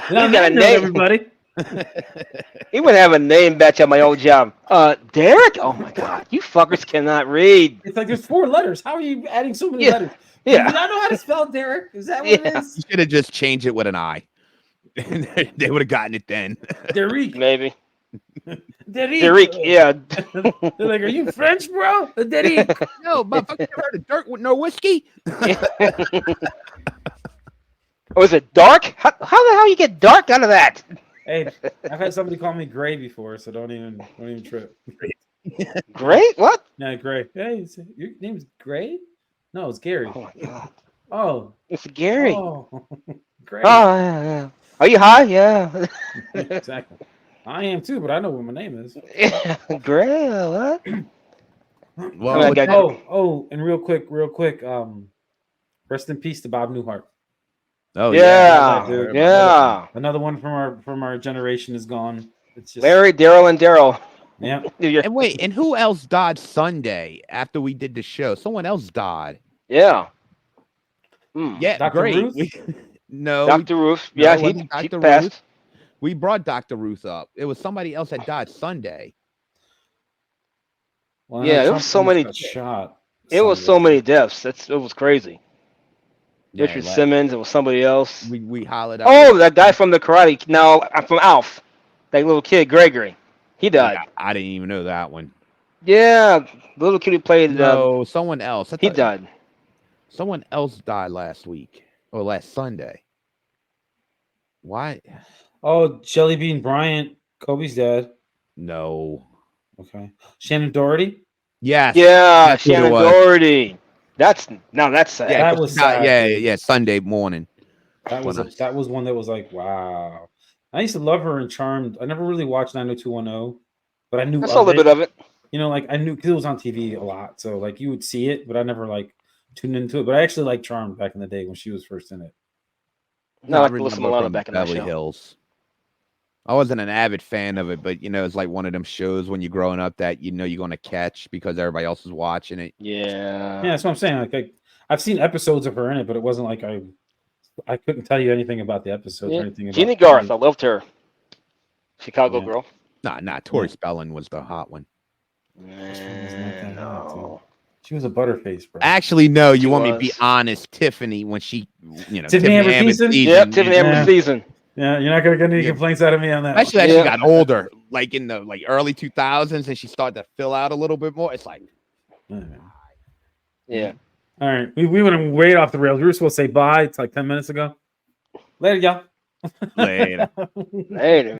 You know, got a name. everybody. He would have a name batch at my old job. Derek? Oh my God. You fuckers cannot read. It's like there's 4 letters. How are you adding so many Yeah. letters? Yeah. Do you not know how to spell Derek? Is that what it Yeah. is? You should have just changed it with an I. They would have gotten it then. Derek. Maybe. Derek. Derek, yeah. They're like, are you French, bro? Derek. No, motherfucker, you ever heard of Dirk with no whiskey? Oh, is it dark? How the hell you get dark out of that? Hey, I've had somebody call me Gray before, so don't even trip. Great? What? No, Gray. Hey, your name's Gray? No, it's Gary. Oh my God. Oh, It's Gary. oh, Gray. Oh, yeah. Are you high? Yeah. Exactly. I am too, but I know what my name is. Gray? What? Well, I got- And real quick, rest in peace to Bob Newhart. oh Yeah. dude. Yeah. Another one from our generation is gone. It's just Larry, Daryl, and Daryl. yeah. Yeah. And wait, and who else died Sunday after we did the show? Someone else died. Yeah. Hmm. Yeah, Dr. great. Ruth? No, Dr. Ruth. no, Yeah, it he wasn't Dr. passed. Ruth. We brought Dr. Ruth up. It was somebody else that died Sunday. Well, Yeah, I know there was Trump so almost many- got shot. It was so many deaths. It was crazy. Yeah, Richard Simmons. It was somebody else. We hollered out. Oh, that guy from the karate. No, from Alf. That little kid, Gregory. He died. I didn't even know that one. Yeah, the little kid who played. No, someone else. I He thought died. Someone else died last week or last Sunday. Why? Oh, Jelly Bean Bryant, Kobe's dad. No. Okay. Shannon Doherty. Yes. Yeah, That's what it Shannon was. Doherty. That's sad. Yeah, That 'cause was she got- sad, yeah, dude. yeah. Sunday morning. That was When I- that was one that was like, wow. I used to love her in Charmed. I never really watched 90210, but I knew I saw a of little it. bit of it. You know, like I knew because it was on TV a lot, so like you would see it, but I never like tuned into it. But I actually liked Charmed back in the day when she was first in it. No, I like Alyssa remember Milano from back in that Beverly show. Hills. I wasn't an avid fan of it, but it's like one of them shows when you're growing up that you're going to catch because everybody else is watching it. Yeah, Yeah. that's what I'm saying. Like I've seen episodes of her in it, but it wasn't like I couldn't tell you anything about the episodes or anything about Jeannie Garth, I loved her. Chicago girl. Nah. Tori Spelling was the hot one. No. She was a butterface, bro. Actually, no. You She want me to be was. honest? Tiffany, when she, Tiffany Amber Amber Thiessen? Yep, Tiffany Amber Yeah. season. Yeah, you're not gonna get any complaints out of me on that. Especially as Yeah. she got older, like in the early 2000s, and she started to fill out a little bit more. It's like, Yeah. All right, we went way off the rails. We were supposed to say bye. It's like 10 minutes ago. Later, y'all. later. Later.